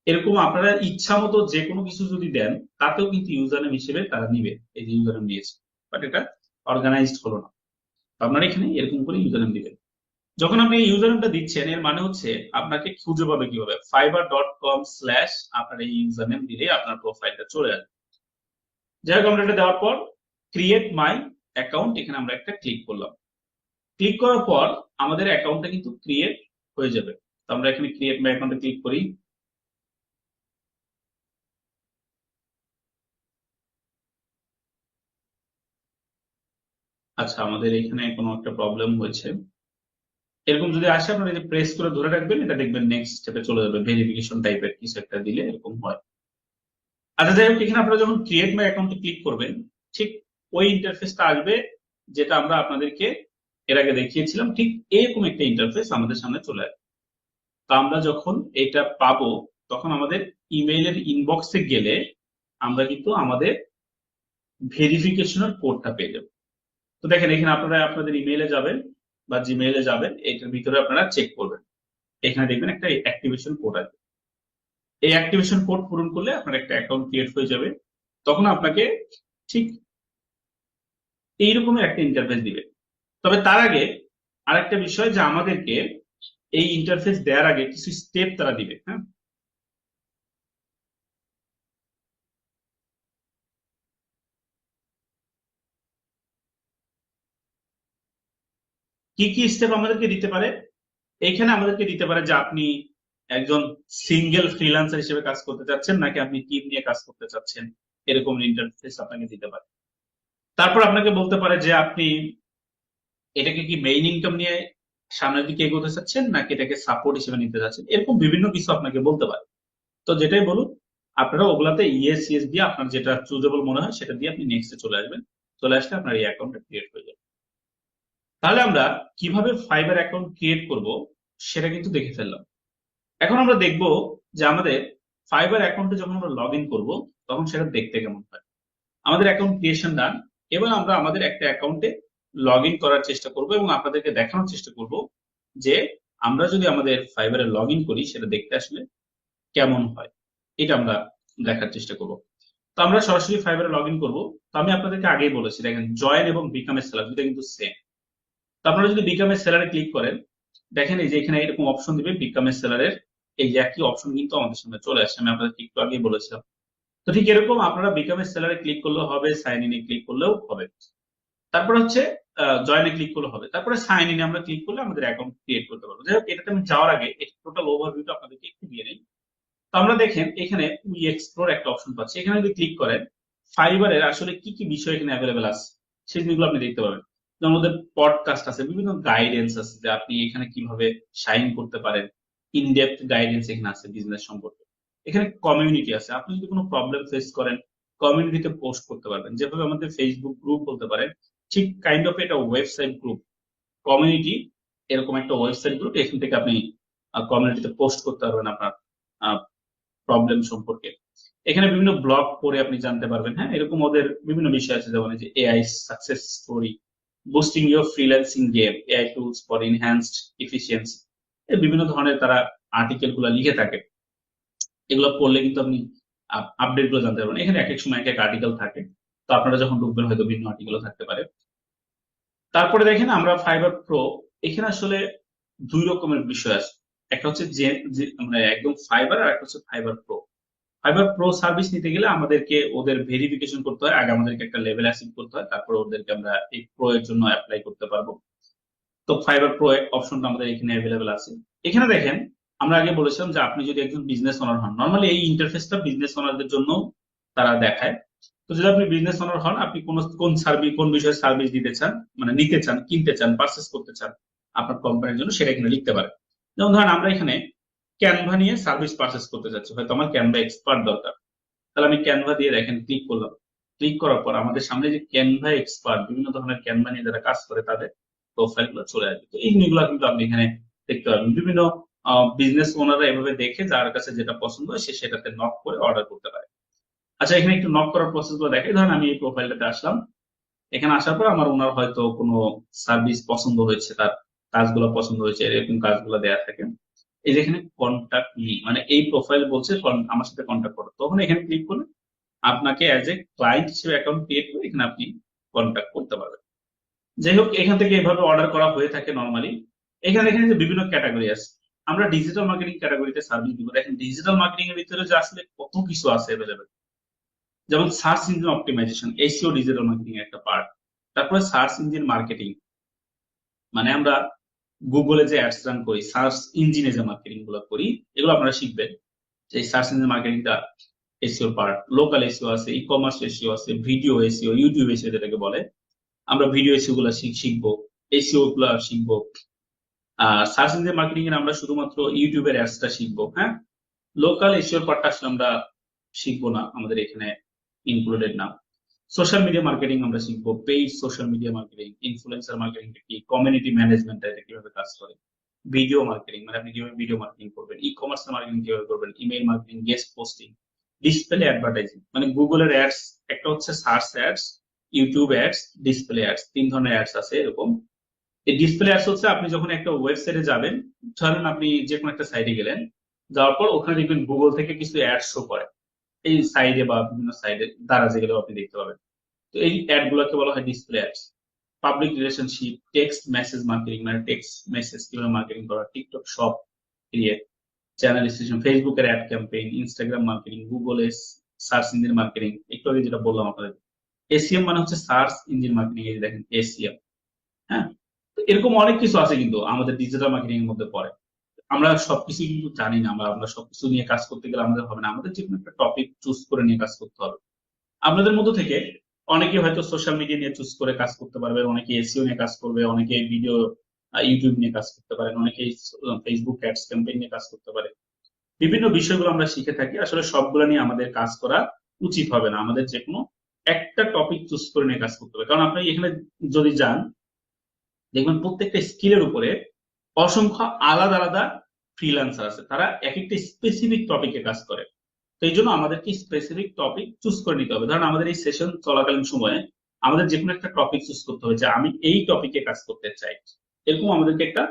এরকম আপনারা ইচ্ছা মতো যে কোনো কিছু যদি দেন, তাতেও কিন্তু ইউজার নেম হিসেবে তারা নিবে। এই যে ইউজার নেম নিয়েছে, বাট এটা অর্গানাইজড হলো না। তো আপনারা এখানে এরকম করে ইউজার নেম দিবেন। যখন আপনি ইউজার নেমটা দিচ্ছেন, এর মানে হচ্ছে আপনাকে খুঁজে পাবে কিভাবে, fiverr.com/ আপনার এই ইউজার নেম দিলে আপনার প্রোফাইলটা চলে আসবে। যাই হোক, আমরা এটা দেওয়ার পর ক্রিয়েট মাই অ্যাকাউন্ট, এখানে আমরা একটা ক্লিক করলাম। ক্লিক করার পর আমাদের অ্যাকাউন্টটা কিন্তু ক্রিয়েট হয়ে যাবে। তো আমরা এখানে ক্রিয়েট মাই অ্যাকাউন্টে ক্লিক করি। আচ্ছা, আমাদের এখানে কোনো একটা প্রবলেম হয়েছে। এরকম যদি আসে আপনারা এই যে প্রেস করে ধরে রাখবেন, এটা দেখবেন নেক্সট স্টেপে চলে যাবে, ভেরিফিকেশন টাইপের কিছু একটা দিলে এরকম হয়। আচ্ছা যাই হোক, এখানে আপনারা যখন ক্রিয়েট মাই অ্যাকাউন্টে ক্লিক করবেন, ঠিক ওই ইন্টারফেসটা আসবে যেটা আমরা আপনাদেরকে এর আগে দেখিয়েছিলাম। ঠিক এরকম একটা ইন্টারফেস আমাদের সামনে চলে আসবে। তো আমরা যখন এটা পাবো তখন আমাদের ইমেইলের ইনবক্সে গেলে আমরা কিন্তু আমাদের ভেরিফিকেশনের কোডটা পেয়ে যাবো। তো দেখেন এখানে আপনারা আপনাদের ইমেইলে যাবেন বা জিমেইলে যাবেন, এটার ভিতরে আপনারা চেক করবেন, এখানে দেখবেন একটা অ্যাক্টিভেশন কোড আছে। এই অ্যাক্টিভেশন কোড পূরণ করলে আপনার একটা অ্যাকাউন্ট ক্রিয়েট হয়ে যাবে। তখন আপনাকে ঠিক এইরকমের একটা ইন্টারফেস দিবে। তবে তার আগে আরেকটা বিষয়, যে আমাদেরকে এই ইন্টারফেস দেওয়ার আগে কিছু স্টেপ তারা দিবে। হ্যাঁ, কি কি স্টেপ আমাদেরকে দিতে পারে? এইখানে আমাদেরকে দিতে পারে যে আপনি একজন সিঙ্গেল ফ্রিল্যান্সার হিসেবে কাজ করতে চাচ্ছেন নাকি আপনি টিম নিয়ে কাজ করতে চাচ্ছেন, এরকম ইন্টারফেস আপনাকে দিতে পারে। তারপর আপনাকে বলতে পারে যে আপনি এটাকে কি মেইন ইনকাম নিয়ে সামনের দিকে এগোতে চাচ্ছেন নাকি এটাকে সাপোর্ট হিসেবে নিতে চাচ্ছেন, এরকম বিভিন্ন কিছু আপনাকে বলতে পারে। তো যেটাই বলুন, আপনারা ওগুলাতে ইয়েস ইয়েস দিয়ে আপনার যেটা চুজেবল মনে হয় সেটা দিয়ে আপনি নেক্সটে চলে আসবেন। চলে আসলে আপনার এই অ্যাকাউন্টটা ক্রিয়েট হয়ে যাবে। তাহলে আমরা কিভাবে ফাইবার অ্যাকাউন্ট ক্রিয়েট করব সেটা কিন্তু দেখে ফেললাম। এখন আমরা দেখব যে আমাদের ফাইবার অ্যাকাউন্টে যখন আমরা লগ ইন করবো তখন সেটা দেখতে কেমন হয়। আমাদের অ্যাকাউন্ট ক্রিয়েশন ডান, এবং আমরা আমাদের একটা অ্যাকাউন্টে লগ ইন করার চেষ্টা করব এবং আপনাদেরকে দেখানোর চেষ্টা করব যে আমরা যদি আমাদের ফাইবারে লগ ইন করি সেটা দেখতে আসলে কেমন হয়, এটা আমরা দেখার চেষ্টা করব। তো আমরা সরাসরি ফাইবারে লগ ইন করবো। তো আমি আপনাদেরকে আগেই বলেছি, দেখেন জয়েন এবং বিকাম এ সেলার দুটো কিন্তু সেম। তো আপনারা যদি বিকাম এ সেলারে ক্লিক করেন, দেখেন এই যে এখানে এরকম অপশন দিবে বিকাম এ সেলারের, এই যে একই অপশন কিন্তু আমাদের সামনে চলে আসে, আমি আপনাদেরকে একটু আগেই বলেছিলাম। তো ঠিক এরকম আপনারা বিকাম এ সেলারে ক্লিক করলেও হবে, সাইন ইন এ ক্লিক করলেও হবে। তারপর হচ্ছে জয়েনে ক্লিক করলে হবে, তারপরে সাইন ইনে আমরা ক্লিক করলে আমাদের অ্যাকাউন্ট ক্রিয়েট করতে পারবো। যাই হোক, এটাতে আমি যাওয়ার আগে টোটাল ওভারভিউটা আপনাদেরকে একটু দিয়ে নিই। তো আমরা দেখেন এখানে উই এক্সপ্লোর একটা অপশন পাচ্ছি, এখানে যদি ক্লিক করেন ফাইবারের আসলে কি কি বিষয় এখানে অ্যাভেলেবেল আছে সেই জিনিসগুলো আপনি দেখতে পাবেন। যেমন আমাদের পডকাস্ট আছে, বিভিন্ন গাইডেন্স আছে যে আপনি এখানে কিভাবে শাইন করতে পারেন, ইনডেপথ গাইডেন্স এখানে আছে বিজনেস সম্পর্কে। এখানে কমিউনিটি আছে, আপনি যদি কোনো প্রবলেম ফেস করেন কমিউনিটিতে পোস্ট করতে পারবেন, যেভাবে আমাদের ফেসবুক গ্রুপ বলতে পারেন, ঠিক কাইন্ড অফ এটা ওয়েবসাইট গ্রুপ কমিউনিটি, এরকম একটা ওয়েবসাইট গ্রুপ, এখান থেকে আপনি কমিউনিটিতে পোস্ট করতে পারবেন আপনার প্রবলেম সম্পর্কে। এখানে বিভিন্ন ব্লগ পড়ে আপনি জানতে পারবেন। হ্যাঁ, এরকম ওদের বিভিন্ন বিষয় আছে, যেমন এই যে AI success story, boosting your freelancing game, AI tools for enhanced efficiency, বিভিন্ন ধরনের তারা আর্টিকেল গুলো লিখে থাকে। এগুলো পড়লে কিন্তু আপনি আপডেট গুলো জানতে পারবেন। এখানে এক এক সময় এক এক আর্টিকেল থাকে, তো আপনারা যখন ঢুকবেন হয়তো বিভিন্ন আর্টিকেলও থাকতে পারে। তারপরে দেখেন আমরা ফাইবার প্রো, এখানে আসলে দুই রকমের বিষয় আছে, একটা হচ্ছে যে মানে একদম ফাইবার, আর একটা হচ্ছে fibre pro. Fibre pro service নিতে গেলে আমাদেরকে ওদের ভেরিফিকেশন করতে হয়, আগে আমাদেরকে একটা লেভেল অ্যাচিভ করতে হয়, তারপরে ওদেরকে আমরা এই প্রো এর জন্য অ্যাপ্লাই করতে পারবো। তো ফাইবার প্রো অপশনটা আমাদের এখানে অ্যাভেলেবেল আছে। এখানে দেখেন আমরা আগে বলেছিলাম যে আপনি যদি একজন বিজনেস ওনার হন, নর্মালি এই ইন্টারফেসটা বিজনেস ওনারদের জন্য তারা দেখায়। তো যদি আপনি বিজনেস ওনার হন, আপনি কোন সার্ভিস, কোন বিষয়ে সার্ভিস দিতে চান, মানে নিতে চান, কিনতে চান, পারচেস করতে চান আপনার কোম্পানির জন্য, সেটা এখানে লিখতে পারেন। যেমন ধরেন আমরা এখানে ক্যানভা নিয়ে সার্ভিস পারচেস করতে চাচ্ছি, হয়তো আমার ক্যানভা এক্সপার্ট দরকার, তাহলে আমি ক্যানভা দিয়ে দেখেন ক্লিক করলাম। ক্লিক করার পর আমাদের সামনে যে ক্যানভা এক্সপার্ট, বিভিন্ন ধরনের ক্যানভা নিয়ে যারা কাজ করে তাদের প্রোফাইল গুলো চলে আসবে। তো এই জিনিসগুলো কিন্তু আপনি এখানে দেখতে পাবেন। বিভিন্ন বিজনেস ওনাররা এভাবে দেখে যার কাছে যেটা পছন্দ হয় সে সেটাতে নক করে অর্ডার করতে পারে। আচ্ছা, এখানে একটু নক করার প্রসেস গুলো দেখাই। ধরেন আমি এই প্রোফাইলটাতে আসলাম, এখানে আসার পর আমার ওনার হয়তো কোনো সার্ভিস পছন্দ হয়েছে, তার কাজগুলো পছন্দ হয়েছে, এরকম কাজগুলো দেয়া থাকে। এই যে এখানে কন্ট্যাক্ট মি, মানে এই প্রোফাইল বলছে আমার সাথে কন্ট্যাক্ট করো, তখন এখানে ক্লিক করলে আপনাকে অ্যাজ এ ক্লায়েন্ট হিসেবে অ্যাকাউন্ট ক্রিয়েট করে এখানে আপনি কন্ট্যাক্ট করতে পারবেন। যাই হোক, এখান থেকে এভাবে অর্ডার করা হয়ে থাকে নর্মালি। এখানে দেখেন যে বিভিন্ন ক্যাটাগরি আছে, আমরা ডিজিটাল মার্কেটিং ক্যাটাগরিতে সার্ভিস দিব। দেখেন ডিজিটাল মার্কেটিং এর ভিতরে যে আসলে কত কিছু আছে অ্যাভেলেবেল, যেমন search engine optimisation, SEO digital marketing এর একটা পার্ট। তারপরে সার্চ ইঞ্জিন মার্কেটিং, মানে আমরা গুগলে যে অ্যাডস রান করি, সার্চ ইঞ্জিনে যে মার্কেটিং গুলো করি, এগুলো আপনারা শিখবেন। যে সার্চ ইঞ্জিন মার্কেটিংটা এসইও পার্ট, লোকাল এসইও আছে, ই কমার্স এসইও আছে, ভিডিও এসইও, ইউটিউব এসইও যেটাকে বলে, আমরা ভিডিও এসইও গুলো শিখবো, এসইও গুলো শিখবো। সার্চ ইঞ্জিন মার্কেটিং এর আমরা শুধুমাত্র ইউটিউবের অ্যাডসটা শিখবো, হ্যাঁ। লোকাল এসইওর পার্টটা আসলে আমরা শিখবো না, আমাদের এখানে ইনক্লুডেড না। সোশ্যাল মিডিয়া মার্কেটিং আমরা শিখবো, paid social media marketing, influencer marketing কি, কমিউনিটি ম্যানেজমেন্ট এটা কিভাবে কাজ করে, ভিডিও মার্কেটিং মানে আপনি কিভাবে ভিডিও মার্কেটিং করবেন, ই কমার্স মার্কেটিং কিভাবে করবেন, email marketing, guest posting, display advertising মানে গুগলের অ্যাডস, একটা হচ্ছে search ads, YouTube ads, display ads, 3 ধরনের অ্যাডস আছে এরকম। এই ডিসপ্লে অ্যাডস হচ্ছে আপনি যখন একটা ওয়েবসাইটে যাবেন, ধরেন আপনি যে কোনো একটা সাইটে গেলেন, যাওয়ার পর ওখানে দেখবেন গুগল থেকে কিছু অ্যাড শো করে এই সাইডে বা বিভিন্ন সাইডে দ্বারা যেগুলো আপনি দেখতে পাবেন। তো এই অ্যাড গুলোকে বলা হয় display ads. Public relationship, text message marketing মানে টেক্সট মেসেজ কিভাবে মার্কেটিং করা, TikTok shop create, channel station, ফেসবুকের অ্যাড ক্যাম্পেইন, ইনস্টাগ্রাম মার্কেটিং, গুগলের সার্চ ইঞ্জিন মার্কেটিং, একটু আগে যেটা বললাম আপনাদের। এসিএম মানে হচ্ছে সার্চ ইঞ্জিন মার্কেটিং, এই যে দেখেন এসিএম, হ্যাঁ। তো এরকম অনেক কিছু আছে কিন্তু আমাদের ডিজিটাল মার্কেটিং এর মধ্যে পড়ে। আমরা সবকিছু কিন্তু জানি না, আমরা সবকিছু নিয়ে কাজ করতে গেলে আমাদের হবে না, আমাদের যে কোনো একটা টপিক চুজ করে নিয়ে কাজ করতে হবে। আপনাদের মধ্য থেকে অনেকে হয়তো সোশ্যাল মিডিয়া নিয়ে চুজ করে কাজ করতে পারবে, অনেকে এসইও নিয়ে কাজ করবে, অনেকে ভিডিও ইউটিউব নিয়ে কাজ করতে পারেন, অনেকে ফেসবুক অ্যাডস ক্যাম্পেইন নিয়ে কাজ করতে পারে। বিভিন্ন বিষয়গুলো আমরা শিখে থাকি, আসলে সবগুলো নিয়ে আমাদের কাজ করা উচিত হবে না, আমাদের যে কোনো একটা টপিক চুজ করে নিয়ে কাজ করতে হবে। কারণ আপনি এখানে যদি যান দেখবেন প্রত্যেকটা স্কিলের উপরে অসংখ্য আলাদা আলাদা ফ্রিল্যান্সার আছে, তারা এক একটা স্পেসিফিক টপিকে কাজ করে। তো এই জন্য আমাদেরকে স্পেসিফিক টপিক চুজ করে নিতে হবে। ধরেন আমাদের এই সেশন চলাকালীন সময়ে আমাদের যে কোনো একটা টপিক চুজ করতে হবে যে আমি এই টপিকে কাজ করতে চাই, এরকম আমাদেরকে একটা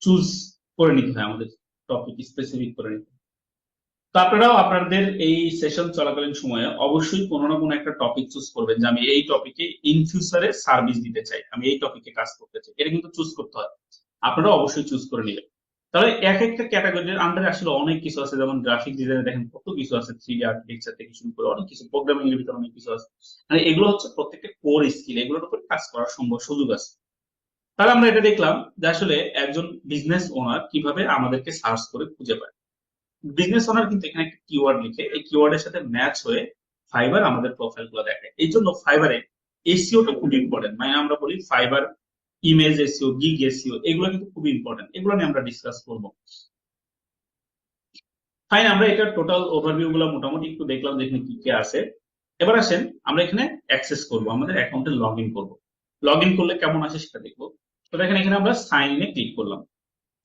চুজ করে নিতে হয়, আমাদের টপিক স্পেসিফিক করে নিতে হয়। তো আপনারাও আপনাদের এই সেশন চলাকালীন সময়ে অবশ্যই কোনো না কোনো একটা টপিক চুজ করবেন যে আমি এই টপিকে ইন ফিউচারে সার্ভিস দিতে চাই, আমি এই টপিকে কাজ করতে চাই, এটা কিন্তু চুজ করতে হয়। আপনারা অবশ্যই চুজ করে নেবেন। তাহলে এক একটা ক্যাটাগরির আন্ডারে আসলে অনেক কিছু আছে, যেমন গ্রাফিক ডিজাইনে দেখেন কত কিছু আছে, 3D আর্কিটেকচার থেকে শুরু করে অনেক কিছু, প্রোগ্রামিং এর ভিতরে অনেক কিছু আছে। মানে এগুলো হচ্ছে প্রত্যেকটা কোর স্কিল, এগুলোর উপর কাজ করার সম্ভব সুযোগ আছে। তাহলে আমরা এটা দেখলাম যে আসলে একজন বিজনেস ওনার কিভাবে আমাদেরকে সার্চ করে খুঁজে পায়। বিজনেস ওনার কিন্তু এখানে একটা কিওয়ার্ড লিখে এই কিওয়ার্ডের সাথে ম্যাচ হয়ে ফাইবার আমাদের প্রোফাইল গুলো দেখায়। এই জন্য ফাইবারে এসইওটা খুব ইম্পর্টেন্ট, মানে আমরা বলি fibre image SEO, gig SEO, এগুলো কিন্তু খুব ইম্পর্টেন্ট, এগুলো নিয়ে আমরা ডিসকাস করবো। ফাইন, আমরা এটা টোটাল ওভারভিউ গুলো মোটামুটি একটু দেখলাম যেখানে কি কি আছে। এবার আসেন আমরা এখানে অ্যাক্সেস করব, আমাদের অ্যাকাউন্টে লগ ইন করবো। লগ ইন করলে কেমন আসে সেটা দেখবো। তো দেখেন এখানে আমরা সাইন ইনে ক্লিক করলাম।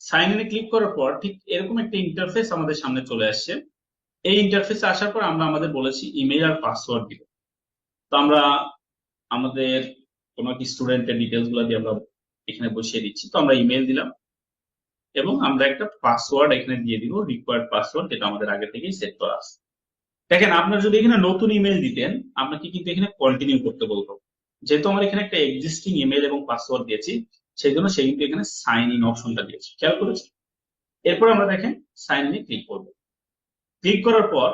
সাইন ইনে ক্লিক করার পর ঠিক এরকম একটা ইন্টারফেস আমাদের সামনে চলে আসছে। এই ইন্টারফেসে আসার পর আমরা আমাদের বলেছি ইমেল আর পাসওয়ার্ড দিব। তো আমরা আমাদের কোনো কি স্টুডেন্টের ডিটেলস গুলো দিয়ে আমরা এখানে বসিয়ে দিচ্ছি। তো আমরা ইমেল দিলাম এবং আমরা একটা পাসওয়ার্ড এখানে দিয়ে দিব, রিকোয়ার্ড পাসওয়ার্ড, যেটা আমাদের আগে থেকেই সেট করা আছে। দেখেন আপনার যদি এখানে নতুন ইমেল দিতেন আপনাকে কিন্তু এখানে কন্টিনিউ করতে বলতো, যেহেতু আমার এখানে একটা এক্সিস্টিং ইমেল এবং পাসওয়ার্ড দিয়েছি সেই জন্য সে কিন্তু এখানে সাইন ইন অপশনটা দিয়েছে, খেয়াল করেছি। এরপর আমরা দেখেন সাইন ইনে ক্লিক করব। ক্লিক করার পর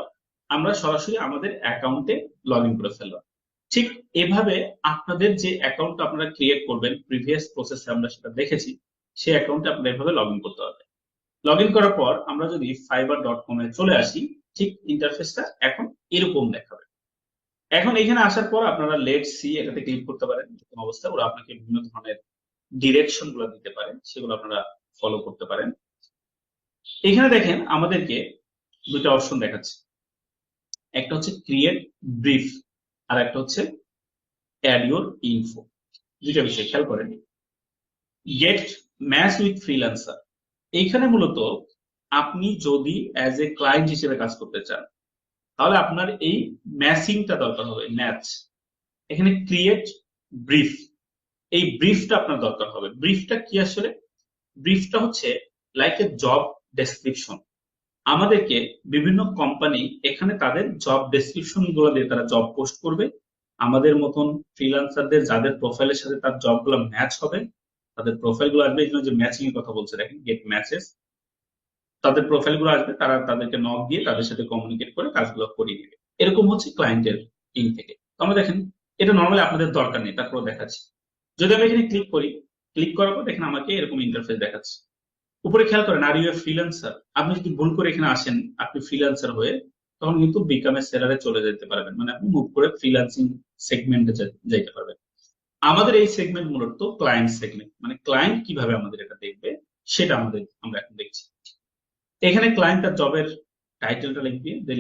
আমরা সরাসরি আমাদের অ্যাকাউন্টে লগ ইন করে ফেললাম। ঠিক এভাবে আপনাদের যে অ্যাকাউন্ট আপনারা ক্রিয়েট করবেন, প্রিভিয়াস প্রসেসে আমরা সেটা দেখেছি, সেই অ্যাকাউন্টে আপনারা এভাবে লগ ইন করতে হবে। লগ ইন করার পর আমরা যদি fiverr.com এ চলে আসি, ঠিক ইন্টারফেসটা এখন এরকম দেখাবে। এখন এখানে আসার পর আপনারা লেটস সি এটাতে ক্লিক করতে পারেন। প্রথম অবস্থায় ওরা আপনাকে বিভিন্ন ধরনের ডিরেকশন গুলো দিতে পারে, সেগুলো আপনারা ফলো করতে পারেন। এখানে দেখেন আমাদেরকে দুটো অপশন দেখাচ্ছে, একটা হচ্ছে ক্রিয়েট ব্রিফ আর একটা হচ্ছে অ্যাড ইউর ইনফো। দুইটা বিষয় খেয়াল করেন। গেট ম্যাচ উইথ ফ্রিল্যান্সার, এইখানে মূলত আপনি যদি অ্যাজ এ ক্লায়েন্ট হিসেবে কাজ করতে চান তাহলে আপনার এই ম্যাচিংটা দরকার হবে, ম্যাচ। এখানে ক্রিয়েট ব্রিফ, এই ব্রিফটা আপনার দরকার হবে। ব্রিফটা কি আসলে? ব্রিফটা হচ্ছে লাইক এ জব ডেসক্রিপশন। আমাদেরকে বিভিন্ন কোম্পানি এখানে তাদের জব ডেসক্রিপশন গুলো দিয়ে তারা জব পোস্ট করবে। আমাদের মতন ফ্রিল্যান্সারদের যাদের প্রোফাইলের সাথে তার জব গুলো ম্যাচ হবে তাদের প্রোফাইল গুলো আসবে। এই জন্য যে ম্যাচিং এর কথা বলছে দেখেন, গেট ম্যাচেস, তাদের প্রোফাইল গুলো আসবে, তারা তাদেরকে নক দিয়ে তাদের সাথে কমিউনিকেট করে কাজগুলো করিয়ে নেবে। এরকম হচ্ছে ক্লায়েন্টের টিম থেকে। তো আমরা দেখেন এটা নর্মালি আপনাদের দরকার নেই, তারপর দেখাচ্ছি। যদি আমি এখানে ক্লিক করি, ক্লিক করার পর দেখেন আমাকে এরকম ইন্টারফেস দেখাচ্ছে। উপরে খেয়াল করেন আর ইউ এ ফ্রিল্যান্সার, আপনি যদি ভুল করে এখানে আসেন আপনি ফ্রিল্যান্সার হয়ে, তখন কিন্তু বিকাম এ সেলারে চলে যেতে পারবেন, মানে আপনি মুভ করে ফ্রিল্যান্সিং সেগমেন্টে যাইতে পারবেন। আমাদের এই সেগমেন্ট মূলত ক্লায়েন্ট সেগমেন্ট, মানে ক্লায়েন্ট কিভাবে আমাদের এটা দেখবে সেটা আমরা এখন দেখছি। এখানে ক্লায়েন্ট তার জবের টাইটেলটা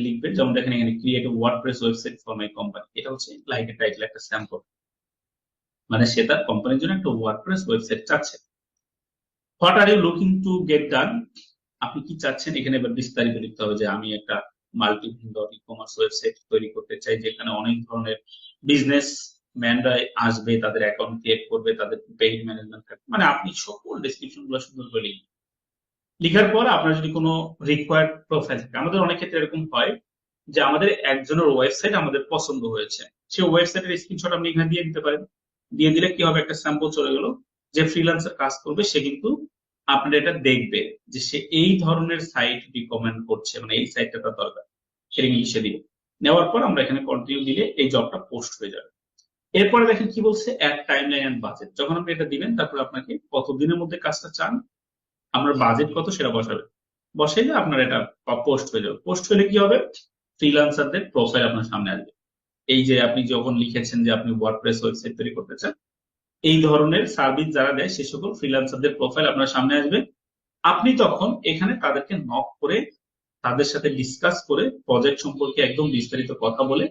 লিখবে, যেমন দেখেন এখানে create WordPress website for my company, এটা হচ্ছে লাইকের টাইটেল, একটা স্যাম্পল, মানে সে তার কোম্পানির জন্য একটা ওয়ার্ডপ্রেস ওয়েবসাইট চাচ্ছে। What are you looking to get done, আপনি কি চাচ্ছেন, এখানে এবার বিস্তারিত লিখতে হবে যে আমি একটা multi vendor e commerce website তৈরি করতে চাই, যেখানে অনেক ধরনের বিজনেস ম্যানরা আসবে, তাদের অ্যাকাউন্ট ক্রিয়েট করবে, তাদের পেইড ম্যানেজমেন্ট থাকবে, মানে আপনি সকল ডেসক্রিপশন গুলো সুন্দর করে লিখবেন। লিখার পর আপনার যদি কোনো রিকোয়ার্ড প্রোফাইল থাকে, আমাদের অনেক ক্ষেত্রে এরকম হয় যে আমাদের একজনের ওয়েবসাইট আমাদের পছন্দ হয়েছে, সেই ওয়েবসাইটের স্ক্রিনশট আপনি এখানে দিয়ে দিতে পারেন। দিয়ে দিলে কি হবে, একটা স্যাম্পল চলে গেল, যে ফ্রিল্যান্সার কাজ করবে সে কিন্তু আপনার এটা দেখবে যে সে এই ধরনের সাইট রিকমেন্ড করছে, মানে এই সাইটটা তার দরকার, সেটা ইংলিশে দিবে। নেওয়ার পর আমরা এখানে কন্টিনিউ দিলে এই জবটা পোস্ট হয়ে যাবে। এরপরে দেখেন কি বলছে, অ্যাড টাইমলাইন এন্ড বাজেট, যখন আপনি এটা দিবেন তারপর আপনাকে কতদিনের মধ্যে কাজটা চান, আপনার বাজেট কত সেটা বসাবেন, বসাইলে আপনার এটা পোস্ট হয়ে যাবে। পোস্ট হলে কি হবে, ফ্রিল্যান্সারদের প্রোফাইল আপনার সামনে আসবে। এই যে আপনি যখন লিখেছেন যে আপনি ওয়ার্ডপ্রেস ওয়েবসাইট তৈরি করতে চান, এই ধরনের সার্ভিস যারা দেয় সে সকল ফ্রিল্যান্সারদের প্রোফাইল আপনার সামনে আসবে। আপনি তখন এখানে তাদেরকে নক করে তাদের সাথে ডিসকাস করে প্রজেক্ট সম্পর্কে একদম বিস্তারিত কথা বলে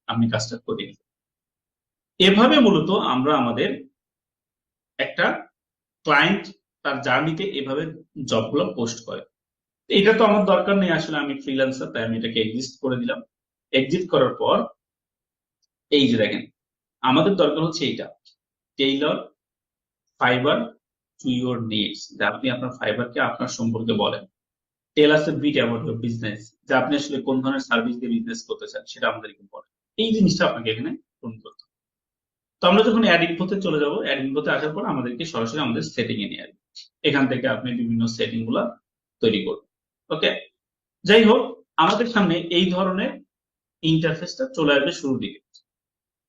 আপনি কাজটা করে দিন। এভাবে মূলত আমরা আমাদের একটা ক্লায়েন্ট তার জার্নিতে এভাবে জবগুলো পোস্ট করে। এটা তো আমার দরকার নেই, আসলে আমি ফ্রিল্যান্সার, তাই আমি এটাকে এক্সিস্ট করে দিলাম। এক্সিট করার পর এই যে দেখেন আমাদের দরকার হচ্ছে এইটা, tailor Fiverr to your needs, যে আপনি আপনার ফাইবারকে আপনার সম্পর্কে বলেন। Tell us a bit about your business, যে আপনি আসলে কোন ধরনের সার্ভিস দিয়ে বিজনেস করতে চান সেটা আমাদেরকে বলেন। এই জিনিসটা আপনাকে এখানে পূরণ করতে হবে। তো আমরা যখন অ্যাড ইনফোতে চলে যাব, অ্যাড ইনফোতে আসার পর আমাদেরকে সরাসরি আমাদের সেটিং এ নিয়ে আসবে। এখান থেকে আপনি বিভিন্ন সেটিং গুলা তৈরি করবেন। ওকে, যাই হোক, আমাদের সামনে এই ধরনের ইন্টারফেসটা চলে আসবে শুরুর দিকে।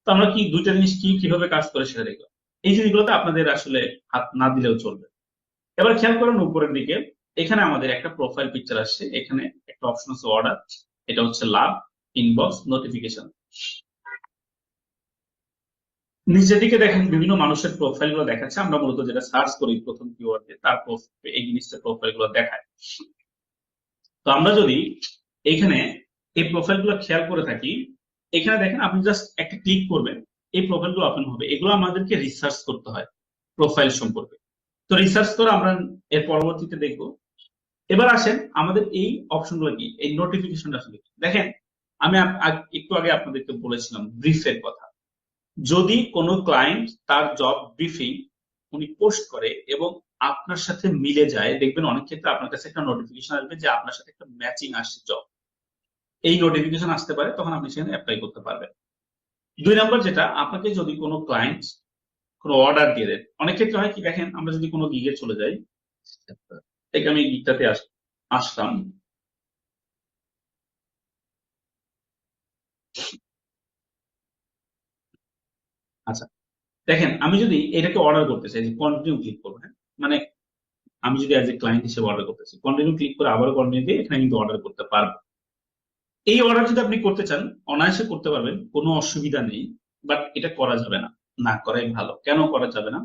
তো আমরা কি দুইটা জিনিস কিভাবে কাজ করে সেটা দেখলাম। এই জিনিসগুলোতে আপনাদের আসলে হাত না দিলেও চলবে। এবার খেয়াল করেন উপরের দিকে, এখানে আমাদের একটা প্রোফাইল পিকচার আসছে, এখানে একটা অপশন আছে অর্ডার, এটা হচ্ছে লাভ, ইনবক্স, নোটিফিকেশন। নিচের দিকে দেখেন বিভিন্ন মানুষের প্রোফাইল গুলো দেখাচ্ছে, আমরা মূলত যেটা সার্চ করি প্রথম কিওয়ার্ডে তার এই জিনিসটার প্রোফাইল গুলো দেখায়। তো আমরা যদি এখানে এই প্রোফাইল গুলো খেয়াল করে থাকি, এখানে দেখেন আপনি জাস্ট একটা ক্লিক করবেন, এই প্রোফাইল গুলো ওপেন হবে। এগুলো আমাদেরকে রিসার্চ করতে হয় প্রোফাইল সম্পর্কে। তো রিসার্চ করে আমরা এর পরবর্তীতে দেখব। এবার আসেন আমাদের এই অপশনগুলো কি, এই নোটিফিকেশনটা আসলে কি। দেখেন আমি একটু আগে আপনাদেরকে বলেছিলাম ব্রিফের কথা। যদি কোনো ক্লায়েন্ট তার জব ব্রিফিং উনি পোস্ট করে এবং আপনার সাথে মিলে যায়, দেখবেন অনেক ক্ষেত্রে আপনার কাছে একটা নোটিফিকেশন আসবে যে আপনার সাথে একটা ম্যাচিং আসছে জব, এই নোটিফিকেশন আসতে পারে, তখন আপনি সেখানে অ্যাপ্লাই করতে পারবেন। 2 নম্বর যেটা, আপনাকে যদি কোনো ক্লায়েন্ট কোনো অর্ডার দিয়ে দেন, অনেক ক্ষেত্রে হয় কি, দেখেন আমরা যদি কোনো গিগে চলে যাই, থেকে আমি গিগটাতে আসলাম, আচ্ছা দেখেন আমি যদি এটাকে অর্ডার করতে চাই, যে কন্টিনিউ ক্লিক করবো, হ্যাঁ মানে আমি যদি অ্যাজ এ ক্লায়েন্ট হিসেবে অর্ডার করতেছি, কন্টিনিউ ক্লিক করে আবারও কন্টিনিউ দিয়ে এখানে কিন্তু অর্ডার করতে পারবো। এই অর্ডার যদি আপনি করতে চান অনায়াসে করতে পারবেন, কোনো অসুবিধা নেই, বাট এটা করা যাবে না, না করাই ভালো। কেন করা যাবে না,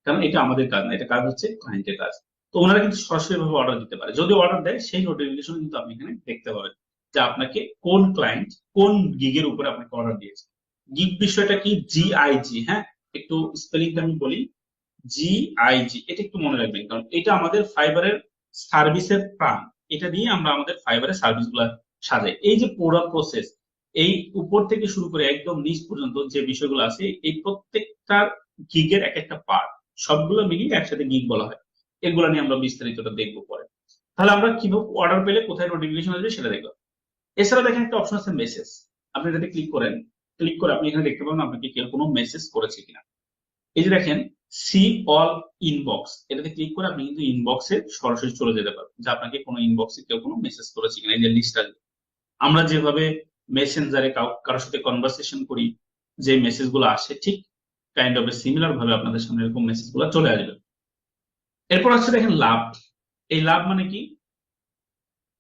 কারণ এটা আমাদের কাজ না, এটা কাজ হচ্ছে ক্লায়েন্টের কাজ। তো ওনারা কিন্তু সরাসরি ভাবে অর্ডার দিতে পারে, যদি অর্ডার দেয় সেই নোটিফিকেশন কিন্তু আপনি এখানে দেখতে পাবেন যে আপনাকে কোন ক্লায়েন্ট কোন গিগের উপরে আপনাকে অর্ডার দিয়েছে। গিগ বিষয়টা কি, জিআইজি, হ্যাঁ একটু স্পেলিংটা আমি বলি, জিআইজি, এটা একটু মনে রাখবেন, কারণ এটা আমাদের ফাইবারের সার্ভিসের প্রাণ। এটা দিয়ে আমরা আমাদের ফাইবারের সার্ভিস গুলা সাজাই। এই যে পুরো প্রসেস, এই উপর থেকে শুরু করে একদম নিচ পর্যন্ত যে বিষয়গুলো আছে, এই প্রত্যেকটা গিগের এক একটা পার্ট, সবগুলো মিলিয়ে একসাথে গিগ বলা হয়। এগুলো নিয়ে আমরা বিস্তারিতটা দেখবো পরে। তাহলে আমরা কিভাবে অর্ডার পেলে কোথায় নোটিফিকেশন আসবে সেটা দেখলাম। এছাড়া দেখেন একটা অপশন আছে মেসেজ, আপনি এটাতে ক্লিক করেন, ক্লিক করে আপনি এখানে দেখতে পাবেন আপনাকে কেউ কোনো মেসেজ করেছে কিনা। এই যে দেখেন সি অল ইনবক্স, এটাতে ক্লিক করে আপনি কিন্তু ইনবক্সে সরাসরি চলে যেতে পারবেন যে আপনাকে কোনো ইনবক্সে কেউ কোনো মেসেজ করেছে কিনা। এই যে লিস্ট আসবে, আমরা যেভাবে মেসেঞ্জারে কারোর সাথে কনভারসেশন করি, যে মেসেজ গুলো আসে ঠিক কাইন্ড অফ সিমিলার ভাবে আপনাদের সামনে এরকম মেসেজ গুলো চলে আসবে। এরপর হচ্ছে দেখেন লাভ, এই লাভ মানে কি,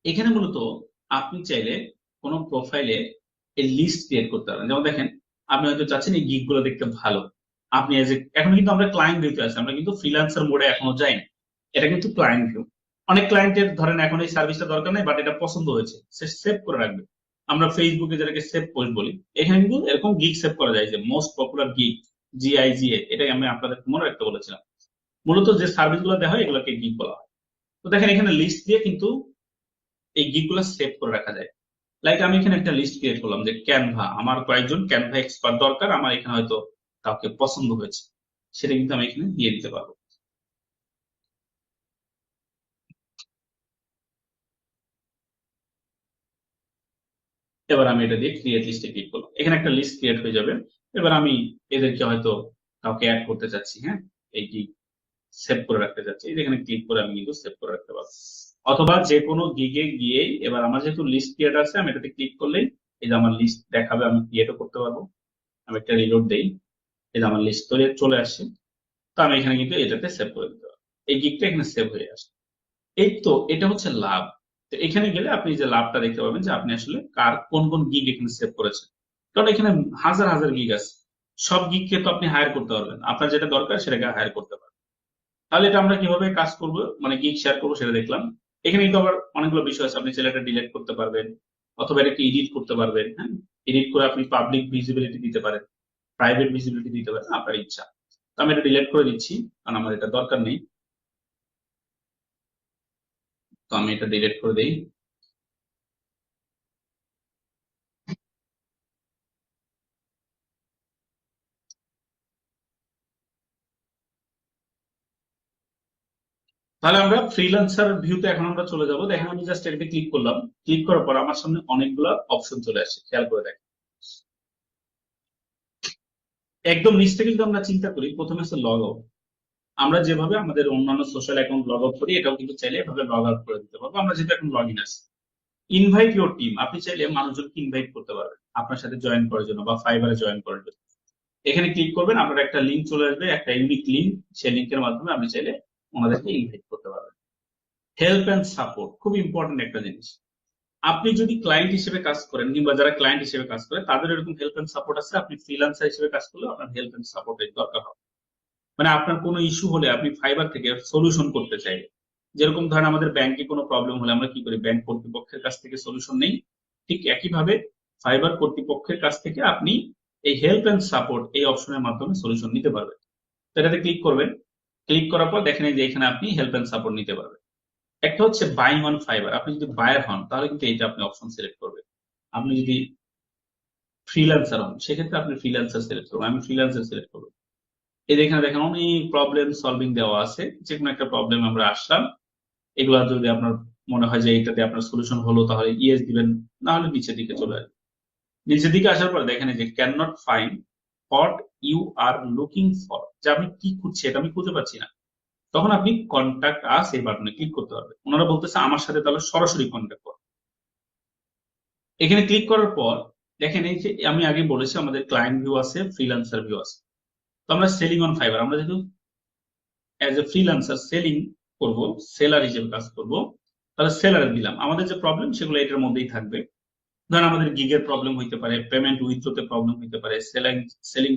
এখানে মূলত আপনি চাইলে কোনো প্রোফাইলে এই লিস্ট ক্রিয়েট করতে পারেন। যেমন দেখেন আপনি হয়তো চাচ্ছেন এই গিগ গুলো দেখতে ভালো, আপনি এখন কিন্তু আমরা ক্লায়েন্ট দিতে আছি, আমরা কিন্তু ফ্রিল্যান্সার মোডে এখনো যাইনি। এটা কিন্তু ক্লায়েন্ট ভিউ। অনেক ক্লায়েন্টের ধরেন এখন এই সার্ভিসটা দরকার নেই, বাট এটা পছন্দ হয়েছে, সে সেভ করে রাখবে। আমরা ফেসবুকে যেটাকে সেভ পোস্ট বলি, এখানে কিন্তু এরকম গিগ সেভ করা যায়, যে মোস্ট পপুলার গিগ, GIGA, এটাই আমি আপনাদের মনে রাখতে বলেছিলাম। মূলত যে সার্ভিস গুলো দেওয়া হয় এগুলোকে গিগ বলা হয়। তো দেখেন এখানে লিস্ট দিয়ে কিন্তু এই গিগ গুলো সেভ করে রাখা যায়। লাইক আমি এখানে একটা লিস্ট ক্রিয়েট করলাম যে ক্যানভা, আমার কয়েকজন ক্যানভা এক্সপার্ট দরকার, আমার এখানে হয়তো কাউকে পছন্দ হয়েছে, সেটা কিন্তু আমি এখানে দিয়ে দিতে পারবো। এবার আমি এটা দিয়ে ক্রিয়েট লিস্টে ক্লিক করলাম, এখানে একটা লিস্ট ক্রিয়েট হয়ে যাবে। এবার আমি এদেরকে হয়তো কাউকে অ্যাড করতে চাচ্ছি, হ্যাঁ, এই গিগ সেভ করে রাখতে চাচ্ছি, এখানে ক্লিক করে আমি কিন্তু সেভ করে রাখতে পারবো। অথবা যে কোনো গিগে গিয়েই এবার আমার যেহেতু লিস্ট ক্রিয়েট আছে, আমি এটাতে ক্লিক করলেই এই যে আমার লিস্ট দেখাবে, আমি ক্রিয়েটও করতে পারবো। আমি একটা রিলোড দেই, এই যে আমার লিস্ট চলে আসছে। তো আমি এখানে কিন্তু এটাতে সেভ করে দিতে পারবো, এই গিগটা এখানে সেভ হয়ে আসে। এই তো এটা হচ্ছে লাভ। তো এখানে গেলে আপনি যে লাভটা দেখতে পাবেন যে আপনি আসলে কার কোন কোন গিগ এখানে সেভ করেছেন। কারণ এখানে হাজার হাজার গিগ আছে, সব গিগকে তো আপনি হায়ার করতে পারবেন, আপনার যেটা দরকার সেটাকে হায়ার করতে পারবেন। তাহলে এটা আমরা কিভাবে কাজ করব, মানে গিগ শেয়ার করবো সেটা দেখলাম। এখানে কিন্তু আবার অনেকগুলো বিষয় আছে, আপনি চাইলে এটা ডিলিট করতে পারবেন, অথবা এটাকে এডিট করতে পারবেন। হ্যাঁ, এডিট করে আপনি পাবলিক ভিজিবিলিটি দিতে পারেন, প্রাইভেট ভিজিবিলিটি দিতে পারেন, আপনার ইচ্ছা। তো আমি এটা ডিলিট করে দিচ্ছি, কারণ আমার এটা দরকার নেই। তো আমি এটা ডিলিট করে দিই। তাহলে আমরা ফ্রিল্যান্সার ভিউতে এখন আমরা চলে যাব। দেখেন আমি জাস্ট এটাতে ক্লিক করলাম, ক্লিক করার পর আমার সামনে অনেকগুলো অপশন চলে আসছে, খেয়াল করে দেখেন। একদম নিচ থেকে যদি আমরা চিন্তা করি, প্রথমে আছে লগ আউট। আমরা যেভাবে আমাদের অন্যান্য সোশ্যাল অ্যাকাউন্ট লগ আউট করি, এটাও কিন্তু চাইলে এভাবে লগ আউট করে দিতে পারবো। আমরা যেহেতু এখন লগ ইন আছি, ইনভাইট ইউর টিম, আপনি চাইলে মানুষজনকে ইনভাইট করতে পারবেন আপনার সাথে জয়েন করার জন্য বা ফাইবারে জয়েন করার জন্য। এখানে ক্লিক করবেন, আপনার একটা লিঙ্ক চলে আসবে, একটা ইউনিক লিঙ্ক, সেই লিঙ্কের মাধ্যমে আপনি চাইলে ওনাদেরকে ইনভাইট করতে পারবেন। হেল্প অ্যান্ড সাপোর্ট খুব ইম্পর্টেন্ট একটা জিনিস। আপনি যদি ক্লায়েন্ট হিসেবে কাজ করেন, কিংবা যারা ক্লায়েন্ট হিসেবে কাজ করে তাদের এরকম হেল্প এন্ড সাপোর্ট আছে, আপনি ফ্রিল্যান্সার হিসেবে কাজ করলে আপনার হেল্প এন্ড সাপোর্টের দরকার হবে। মানে আপনার কোনো ইস্যু হলে আপনি ফাইবার থেকে সলিউশন করতে চাইলে, যেরকম ধরেন আমাদের ব্যাংকে কোনো প্রবলেম হলে আমরা কি করি, ব্যাংক কর্তৃপক্ষের কাছ থেকে সলিউশন নেই, ঠিক একইভাবে ফাইবার কর্তৃপক্ষের কাছ থেকে আপনি এই হেল্প এন্ড সাপোর্ট এই অপশনের মাধ্যমে সলিউশন নিতে পারবেন। তো এটাতে ক্লিক করবেন, ক্লিক করার পর দেখেন যে এখানে আপনি হেল্প এন্ড সাপোর্ট নিতে পারবেন। একটা হচ্ছে বাইং অন ফাইবার, আপনি যদি বায়ার হন তাহলে কিন্তু এইটা আপনি অপশন সিলেক্ট করবেন। আপনি যদি ফ্রিল্যান্সার হন সেক্ষেত্রে আপনি ফ্রিল্যান্সার সিলেক্ট করবেন, আমি ফ্রিল্যান্সার সিলেক্ট করবো। এই এখানে দেখেন অনেক প্রবলেম সলভিং দেওয়া আছে, যে কোনো একটা প্রবলেম আমরা আসলাম, এগুলো যদি আপনার মনে হয় যে এইটাতে আপনার সলিউশন হলো তাহলে ইয়েস দিবেন, না হলে নিচের দিকে চলে আসবে। নিচের দিকে আসার পর দেখেন যে can not find what you are looking for, যে আপনি কি খুঁজছেন এটা আমি খুঁজে পাচ্ছি না, তখন আপনি কন্ট্যাক্ট আস এই বাটনে ক্লিক করতে পারবেন। ওনারা বলতেছে আমার সাথে তাহলে সরাসরি কন্ট্যাক্ট করুন। এখানে ক্লিক করার পর দেখেন এই যে আমি আগে বলেছি আমাদের ক্লায়েন্ট ভিউ আছে, ফ্রিল্যান্সার ভিউ আছে। তো আমরা সেলিং অন ফাইবার, আমরা যেহেতু অ্যাজ এ ফ্রিল্যান্সার সেলিং করব, সেলার হিসেবে কাজ করব, তাহলে সেলারে দিলাম আমাদের যে প্রবলেম সেগুলো এটার মধ্যেই থাকবে। ধরেন আমাদের গিগের প্রবলেম হইতে পারে, পেমেন্ট উইথড্রোতে প্রবলেম হইতে পারে, সেলিং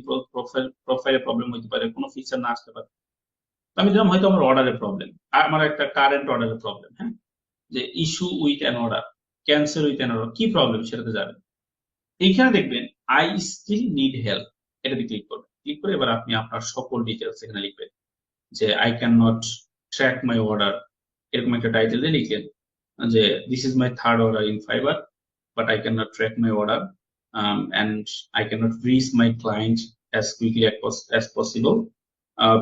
প্রোফাইলে প্রবলেম হইতে পারে, কোনো ফিচার না আসতে পারে। আমি দিলাম হয়তো আমার অর্ডারের প্রবলেম, আমার একটা কারেন্ট অর্ডারের প্রবলেম, হ্যাঁ, যে issue with an order, cancel with an order, কি প্রবলেম সেটাতে যাবেন। এইখানে দেখবেন আই স্টিল নিড হেল্প, এটাতে ক্লিক করবেন। ক্লিক করে এবার আপনি আপনার সকল ডিটেলস এখানে লিখবেন, যে I can not track my order, এরকম একটা টাইটেল দিয়ে লিখলেন যে this is my third order in Fiverr but I can not track my order and I can not reach my client as quickly as possible,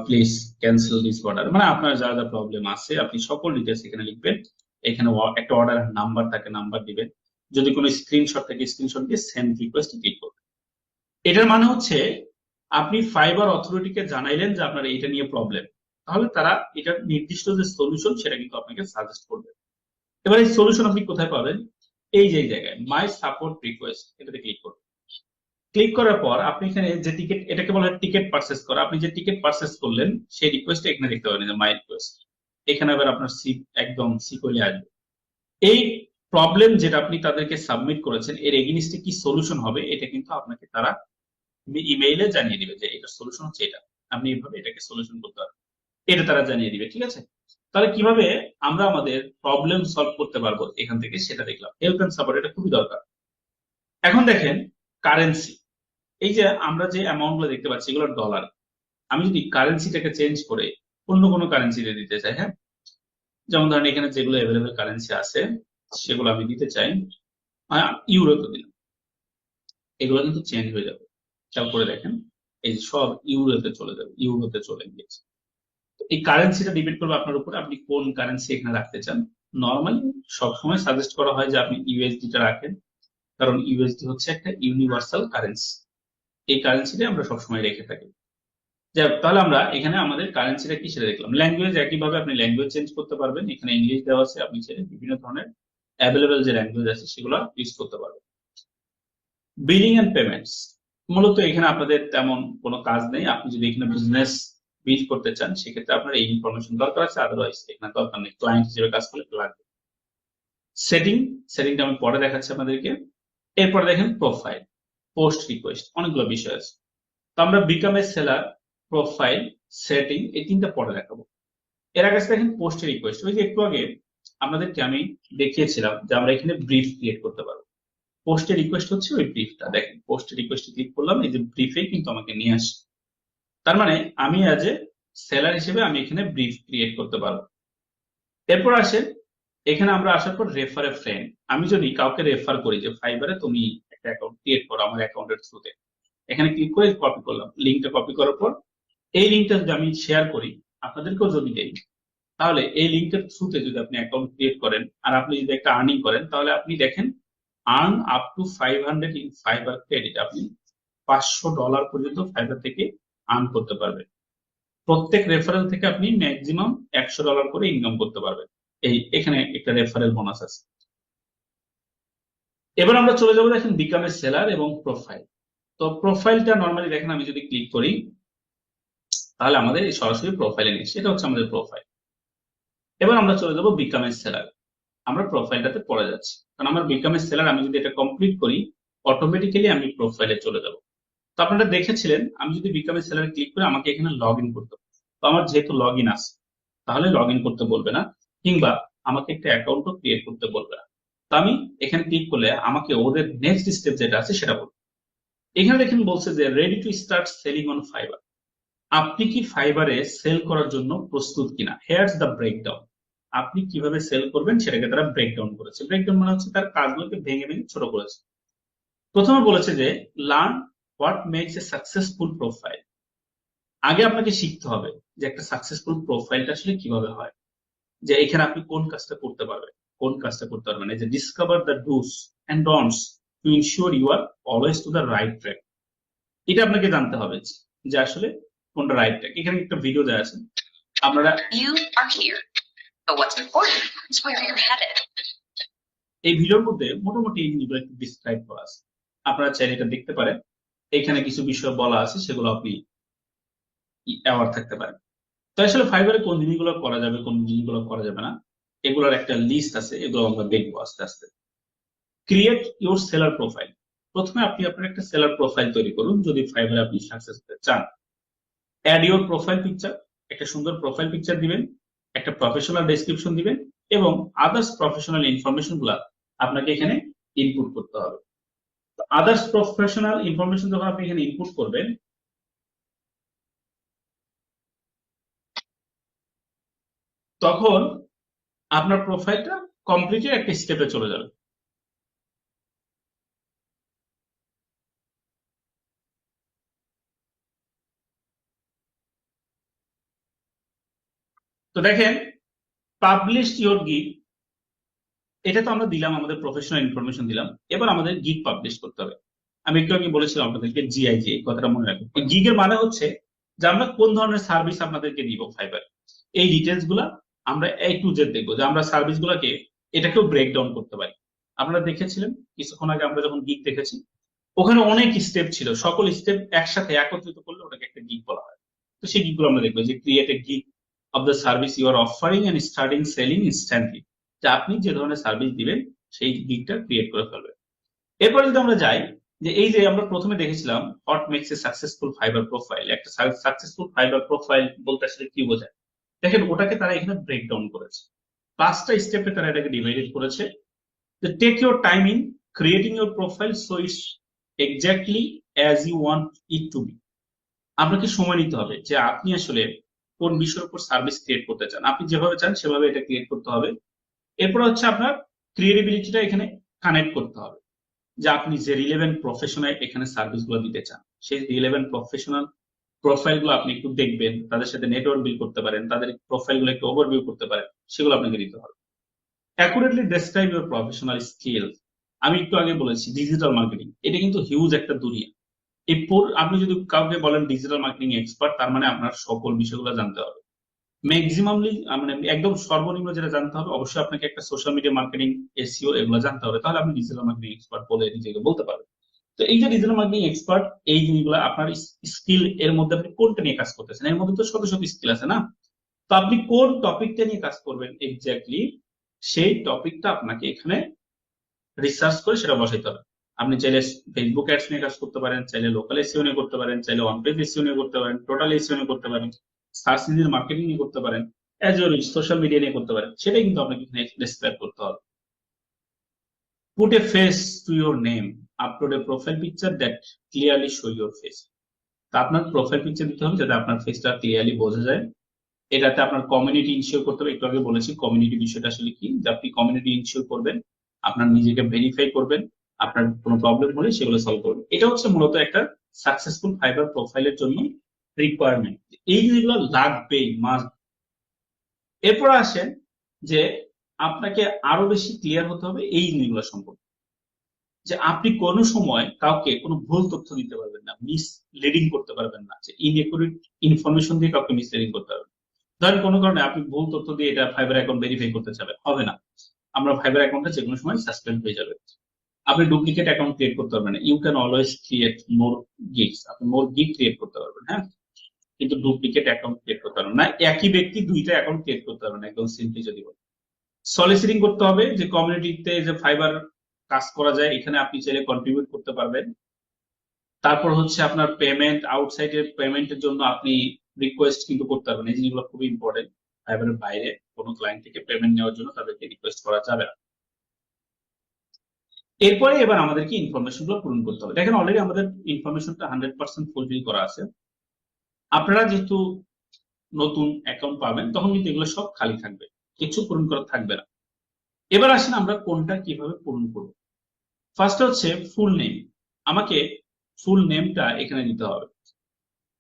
please cancel this order. মানে আপনার যা যা problem আছে আপনি সকল ডিটেলস এখানে লিখবেন। এখানে একটা অর্ডার নাম্বার থাকে, নাম্বার দিবেন। যদি কোনো স্ক্রিনশট থাকে স্ক্রিনশট দিয়ে সেন্ড রিকোয়েস্ট ক্লিক করবেন। এটার মানে হচ্ছে আপনি ফাইবার অথরিটিকে জানাইলেন যে আপনার এটা নিয়ে প্রবলেম, তাহলে তারা এটার নির্দিষ্ট যে সলিউশন সেটা কিন্তু আপনাকে সাজেস্ট করবে। এবার এই সলিউশন আপনি কোথায় পাবেন, এই যে জায়গায় মাই সাপোর্ট রিকোয়েস্ট, এটাতে ক্লিক করবেন। ক্লিক করার পর আপনি এখানে যে টিকিট, এটাকে বলা হয় টিকিট পারচেস করা, আপনি যে টিকিট পারচেস করলেন সেই রিকোয়েস্ট এখানে দেখতে পাবেন, যে মাই রিকোয়েস্ট। এখানে আবার আপনার একদম সিকোয়েলে আসবে এই প্রবলেম যেটা আপনি তাদেরকে সাবমিট করেছেন, এর এগেইনস্টে কি সলিউশন হবে এটা কিন্তু আপনাকে তারা ইমেইলে জানিয়ে দিবে যে এটা সলিউশন হচ্ছে এটা, আপনি এইভাবে এটাকে সলিউশন করতে পারবেন, এটা তারা জানিয়ে দিবে। ঠিক আছে, তাহলে কিভাবে আমরা আমাদের প্রবলেম সলভ করতে পারবো এখান থেকে সেটা দেখলাম। হেল্প এন্ড সাপোর্ট এটা খুবই দরকার। এখন দেখেন কারেন্সি, এই যে আমরা যে অ্যামাউন্ট গুলো দেখতে পাচ্ছি এগুলো ডলার। আমি যদি কারেন্সিটাকে চেঞ্জ করে অন্য কোনো কারেন্সিতে দিতে চাই, হ্যাঁ, যেমন ধরেন এখানে যেগুলো অ্যাভেলেবেল কারেন্সি আছে সেগুলো আমি দিতে চাই, ইউরোতে দিলাম, এগুলো কিন্তু চেঞ্জ হয়ে যাবে। খেয়াল করে দেখেন এই যে সব ইউরোতে চলে যাবে, ইউরোতে চলে গিয়েছে। এই কারেন্সিটা ডিপেন্ড করবে আপনার উপরে, আপনি কোন কারেন্সি এখানে রাখতে চান। নর্মালি সবসময় সাজেস্ট করা হয় যে আপনি ইউএসডিটা রাখেন, কারণ ইউএসডি হচ্ছে একটা ইউনিভার্সাল কারেন্সি। এই কারেন্সিটা আমরা সবসময় রেখে থাকি। যাই হোক, তাহলে আমরা এখানে আমাদের কারেন্সিটা কি সেটা দেখলাম। ল্যাঙ্গুয়েজ একইভাবে আপনি ল্যাঙ্গুয়েজ চেঞ্জ করতে পারবেন, এখানে ইংলিশ দেওয়া আছে, আপনি চাইলে বিভিন্ন ধরনের অ্যাভেলেবেল যে ল্যাঙ্গুয়েজ আছে সেগুলো ইউজ করতে পারবেন। বিলিং এন্ড পেমেন্টস, মূলত এখানে আপনাদের তেমন কোনো কাজ নেই। আপনি যদি এখানে বিজনেস বিল করতে চান সেক্ষেত্রে আপনার এই ইনফরমেশন দরকার আছে, আদারওয়াইজ এখানে দরকার নেই। ক্লায়েন্ট হিসেবে কাজ করলে লাগবে। সেটিংটা আমি পরে দেখাচ্ছি আপনাদেরকে। এরপরে দেখেন প্রোফাইল, পোস্ট রিকোয়েস্ট, অনেকগুলো বিষয় আছে। তো আমরা become a seller, profile, setting এই তিনটা পরে দেখাবো। এর আগে দেখেন পোস্ট রিকোয়েস্ট, ওই যে একটু আগে আপনাদেরকে আমি দেখিয়েছিলাম যে আমরা এখানে ব্রিফ ক্রিয়েট করতে পারবো। পোস্টের রিকোয়েস্ট হচ্ছে ওই ব্রিফটা। দেখেন পোস্টের রিকোয়েস্টে ক্লিক করলাম, এই যে ব্রিফে কিন্তু আমাকে নিয়ে আসে। তার মানে আমি অ্যাজ এ সেলার হিসেবে আমি এখানে ব্রিফ ক্রিয়েট করতে পারবো। এরপর আসেন এখানে আমরা আসার পর রেফার এ ফ্রেন্ড, আমি যদি কাউকে রেফার করি যে ফাইবারে তুমি একটা অ্যাকাউন্ট ক্রিয়েট করো আমার অ্যাকাউন্টের থ্রুতে, এখানে ক্লিক করে কপি করলাম। লিঙ্কটা কপি করার পর এই লিঙ্কটা যদি আমি শেয়ার করি, আপনাদেরকেও যদি দেই, তাহলে এই লিঙ্কের থ্রুতে যদি আপনি অ্যাকাউন্ট ক্রিয়েট করেন আর আপনি যদি একটা আর্নিং করেন, তাহলে আপনি দেখেন earn up to 500 in fibre credit, আপনি $500 পর্যন্ত ফাইবার থেকে আর্ন করতে পারবেন। প্রত্যেক রেফারেল থেকে আপনি ম্যাক্সিমাম $100 করে ইনকাম করতে পারবেন। এখানে একটা রেফারেল বোনাস আছে। এবার আমরা চলে যাবো দেখেন বিকাম এ সেলার এবং প্রোফাইল। তো প্রোফাইলটা নর্মালি দেখেন আমি যদি ক্লিক করি তাহলে আমাদের এই সরাসরি প্রোফাইলে নিয়ে সেটা হচ্ছে আমাদের প্রোফাইল। এবার আমরা চলে যাবো বিকাম এ সেলার, আমরা প্রোফাইলটাতে পড়ে যাচ্ছি, কারণ আমার বিকাম এ সেলার আমি যদি এটা কমপ্লিট করি অটোমেটিক্যালি আমি প্রোফাইলে চলে যাব। তো আপনারা দেখেছিলেন আমি যদি বিকাম এ সেলারে ক্লিক করে আমাকে এখানে লগ ইন করতে হবে। তো আমার যেহেতু লগ ইন আছে তাহলে লগ ইন করতে বলবে না, কিংবা আমাকে একটা অ্যাকাউন্টও ক্রিয়েট করতে বলবে না। তো আমি এখানে ক্লিক করলে আমাকে ওদের নেক্সট স্টেপ যেটা আছে সেটা বলবে। এখানে দেখেন বলছে যে ready to start selling on fibre, আপনি কি ফাইবারে সেল করার জন্য প্রস্তুত কিনা। হেয়ারস দ্য ব্রেকডাউন, আপনি কিভাবে সেল করবেন সেটাকে তারা ব্রেকডাউন করেছে। ব্রেকডাউন মানে হচ্ছে তার কাজগুলোকে ভেঙে ভেঙে ছোট করেছে। প্রথমে বলেছে যে learn what makes a successful profile, আগে আপনাকে শিখতে হবে যে একটা সাকসেসফুল প্রোফাইলটা আসলে কিভাবে হয়, যে এখানে আপনি কোন কাজটা করতে পারবেন কোন কাজটা করতে পারবেন। এই যে discover the do's and don'ts to ensure you are always to the right track, এটা আপনাকে জানতে হবে যে আসলে কোনটা রাইট ট্র্যাক। এখানে একটা ভিডিও দেওয়া আছে, আপনারা You are here, but what's important is where you're headed. এই ভিডিওর মধ্যে মোটামুটি এই জিনিসগুলো একটু ডিসক্রাইব করা আছে, আপনারা চাইলে এটা দেখতে পারেন। এখানে কিছু বিষয় বলা আছে সেগুলো আপনি অ্যাওয়ার থাকতে পারেন। তো আসলে ফাইবারে কোন জিনিসগুলো করা যাবে কোন জিনিসগুলো করা যাবে না এগুলোর একটা লিস্ট আছে, এগুলো আমরা দেখবো আস্তে আস্তে। ক্রিয়েট ইউর সেলার প্রোফাইল, প্রথমে আপনি আপনার একটা সেলার প্রোফাইল তৈরি করুন যদি ফাইবারে আপনি সাকসেস পেতে চান। অ্যাড ইউর প্রোফাইল পিকচার, একটা সুন্দর প্রোফাইল পিকচার দিবেন, একটা প্রফেশনাল ডেসক্রিপশন দিবেন এবং আদার্স প্রফেশনাল ইনফরমেশন গুলা আপনাকে এখানে ইনপুট করতে হবে। আদার্স প্রফেশনাল ইনফরমেশন যখন আপনি এখানে ইনপুট করবেন তখন আপনার প্রোফাইলটা কমপ্লিটের একটা স্টেপে চলে যাবে। তো দেখেন পাবলিশ ইউর গিগ, এটা তো আমরা দিলাম আমাদের প্রফেশনাল ইনফরমেশন দিলাম। এবার আমাদের গিগ পাবলিশ করতে হবে। আমি একটু আগে বলেছিলাম আপনাদেরকে জিআইজি, এই কথাটা মনে রাখবেন। গিগের মানে হচ্ছে যে আমরা কোন ধরনের সার্ভিস আপনাদেরকে দিব ফাইবার, এই ডিটেলস গুলা আমরা A to Z দেখবো, যে আমরা সার্ভিস গুলাকে এটাকেও ব্রেকডাউন করতে পারি। আপনারা দেখেছিলেন কিছুক্ষণ আগে আমরা যখন গিগ দেখেছি ওখানে অনেক স্টেপ ছিল, সকল স্টেপ একসাথে একত্রিত করলে ওটাকে একটা গিগ বলা হয়। তো সেই গিগ গুলো আমরা দেখবো, যে create a gig of the service you are offering and starting selling instantly, যে আপনি যে ধরনের সার্ভিস দিবেন সেই গিগটা ক্রিয়েট করে ফেলবেন। এরপর যদি আমরা যাই, যে এই যে আমরা প্রথমে দেখেছিলাম what makes a successful Fiverr profile, একটা সাকসেসফুল ফাইবার প্রোফাইল বলতে আসলে কি বোঝায়। দেখেন ওটাকে তারা এখানে ব্রেকডাউন করেছে, 5টা স্টেপে তারা এটাকে ডিভাইডেড করেছে। Take your time in creating your profile so it's exactly as you want it to be. আপনাকে সময় নিতে হবে যে আপনি আসলে কোন বিষয়ের উপর সার্ভিস ক্রিয়েট করতে চান, আপনি যেভাবে চান সেভাবে এটা ক্রিয়েট করতে হবে। এরপর হচ্ছে আপনার ক্রিয়েটিভিটিটা এখানে কানেক্ট করতে হবে, যে আপনি যে রিলেভেন্ট প্রফেশনাল এখানে সার্ভিস গুলো দিতে চান, সেই রিলেভেন্ট প্রফেশনাল প্রোফাইল গুলো আপনি একটু দেখবেন, তাদের সাথে নেটওয়ার্ক বিল্ড করতে পারেন, তাদের প্রোফাইল গুলো একটু ওভারভিউ করতে পারেন, সেগুলো আপনাকে দিতে হবে। Accurately describe your professional skill. আমি একটু আগে বলেছি ডিজিটাল মার্কেটিং এটা কিন্তু হিউজ একটা দুনিয়া। আপনি যদি কাউকে বলেন ডিজিটাল মার্কেটিং এক্সপার্ট, তার মানে আপনার সকল বিষয়গুলো জানতে হবে। ম্যাক্সিমামলি মানে একদম সর্বনিম্ন যেটা জানতে হবে, অবশ্যই আপনাকে একটা সোশ্যাল মিডিয়া মার্কেটিং, এসইও এগুলো জানতে হবে, তাহলে আপনি ডিজিটাল মার্কেটিং এক্সপার্ট বলে নিজেকে বলতে পারবেন। তো এই যে ডিজিটাল মার্কেটিং এক্সপার্ট, এই জিনিসগুলো আপনার স্কিল এর মধ্যে আপনি কোনটা নিয়ে কাজ করতেছেন, এর মধ্যে তো শত শত স্কিল আছে না, তো আপনি কোন টপিকটা নিয়ে কাজ করবেন এক্স্যাক্টলি সেই টপিকটা আপনাকে এখানে রিসার্চ করে সেটা বসাইতে হবে। আপনি চাইলে ফেসবুক অ্যাডস নিয়ে কাজ করতে পারেন, চাইলে লোকাল এসইও নিয়ে করতে পারেন, চাইলে অন পেজ এসইও নিয়ে করতে পারেন, টোটাল এসইও নিয়ে করতে পারেন, সার্চ ইঞ্জিন মার্কেটিং নিয়ে করতে পারেন, অ্যাজ ওয়েল সোশ্যাল মিডিয়া নিয়ে করতে পারেন, সেটাই কিন্তু আপনাকে এখানে ডেসক্রাইব করতে হবে। Put a face to your name. Upload a profile picture that clearly show your face. তা আপনার প্রোফাইল পিকচার দিতে হবে যাতে আপনার ফেসটা ক্লিয়ারলি বোঝা যায়। এটাতে আপনার কমিউনিটি ইনশিওর করতে হবে, একটু আগে বলেছি কমিউনিটি বিষয়টা আসলে কি, যে আপনি কমিউনিটি ইনশিওর করবেন, আপনার নিজেকে ভেরিফাই করবেন, আপনার কোনো প্রবলেম হলে সেগুলো সলভ করবেন। এটা হচ্ছে মূলত একটা সাকসেসফুল ফাইবার প্রোফাইলের জন্য রিকোয়ারমেন্ট, এই জিনিসগুলো লাগবেই মাস্ট। এরপর আসেন যে আপনাকে আরো বেশি ক্লিয়ার হতে হবে এই জিনিসগুলো সম্পর্কে, যে আপনি কোনো সময় কাউকে কোনো ভুল তথ্য দিতে পারবেন না, মিসলিডিং করতে পারবেন না, যে ইনএকুরেট ইনফরমেশন দিয়ে কাউকে মিসলিডিং করতে পারবেন। ধরেন কোনো কারণে আপনি ভুল তথ্য দিয়ে এটা ফাইবার অ্যাকাউন্ট ভেরিফাই করতে চাবেন, হবে না, আমরা ফাইবার অ্যাকাউন্টটা যে কোনো সময় সাসপেন্ড হয়ে যাবে। আপনি ডুপ্লিকেট অ্যাকাউন্ট ক্রিয়েট করতে পারবেন না, you can always create more gigs, আপনি মোর গিগ ক্রিয়েট করতে পারবেন, হ্যাঁ, কিন্তু ডুপ্লিকেট অ্যাকাউন্ট ক্রিয়েট করতে পারবেন না, একই ব্যক্তি দুইটা অ্যাকাউন্ট ক্রিয়েট করতে পারবেন না, একদম সিম্পলি যদি বলি। সলিসিটিং করতে হবে, যে কমিউনিটিতে যে ফাইবার কাজ করা যায় এখানে আপনি চাইলে কন্ট্রিবিউট করতে পারবেন। তারপর হচ্ছে আপনার পেমেন্ট, আউটসাইডের পেমেন্টের জন্য আপনি রিকোয়েস্ট কিন্তু করতে পারবেন, এই জিনিসগুলো খুবই ইম্পর্টেন্ট। ফাইবারের বাইরে কোনো ক্লায়েন্ট থেকে পেমেন্ট নেওয়ার জন্য তাদেরকে রিকোয়েস্ট করা যাবে না। এরপরে এবার আমাদেরকে ইনফরমেশন গুলো পূরণ করতে হবে। দেখেন অলরেডি আমাদের ইনফরমেশনটা 100% ফুলফিল করা আছে। আপনারা যেহেতু নতুন অ্যাকাউন্ট পাবেন তখন কিন্তু এগুলো সব খালি থাকবে, কিছু পূরণ করা থাকবে না। এবার আসেন আমরা কোনটা কিভাবে পূরণ করব। ফার্স্ট হচ্ছে ফুল নেম, আমাকে ফুল নেমটা এখানে দিতে হবে।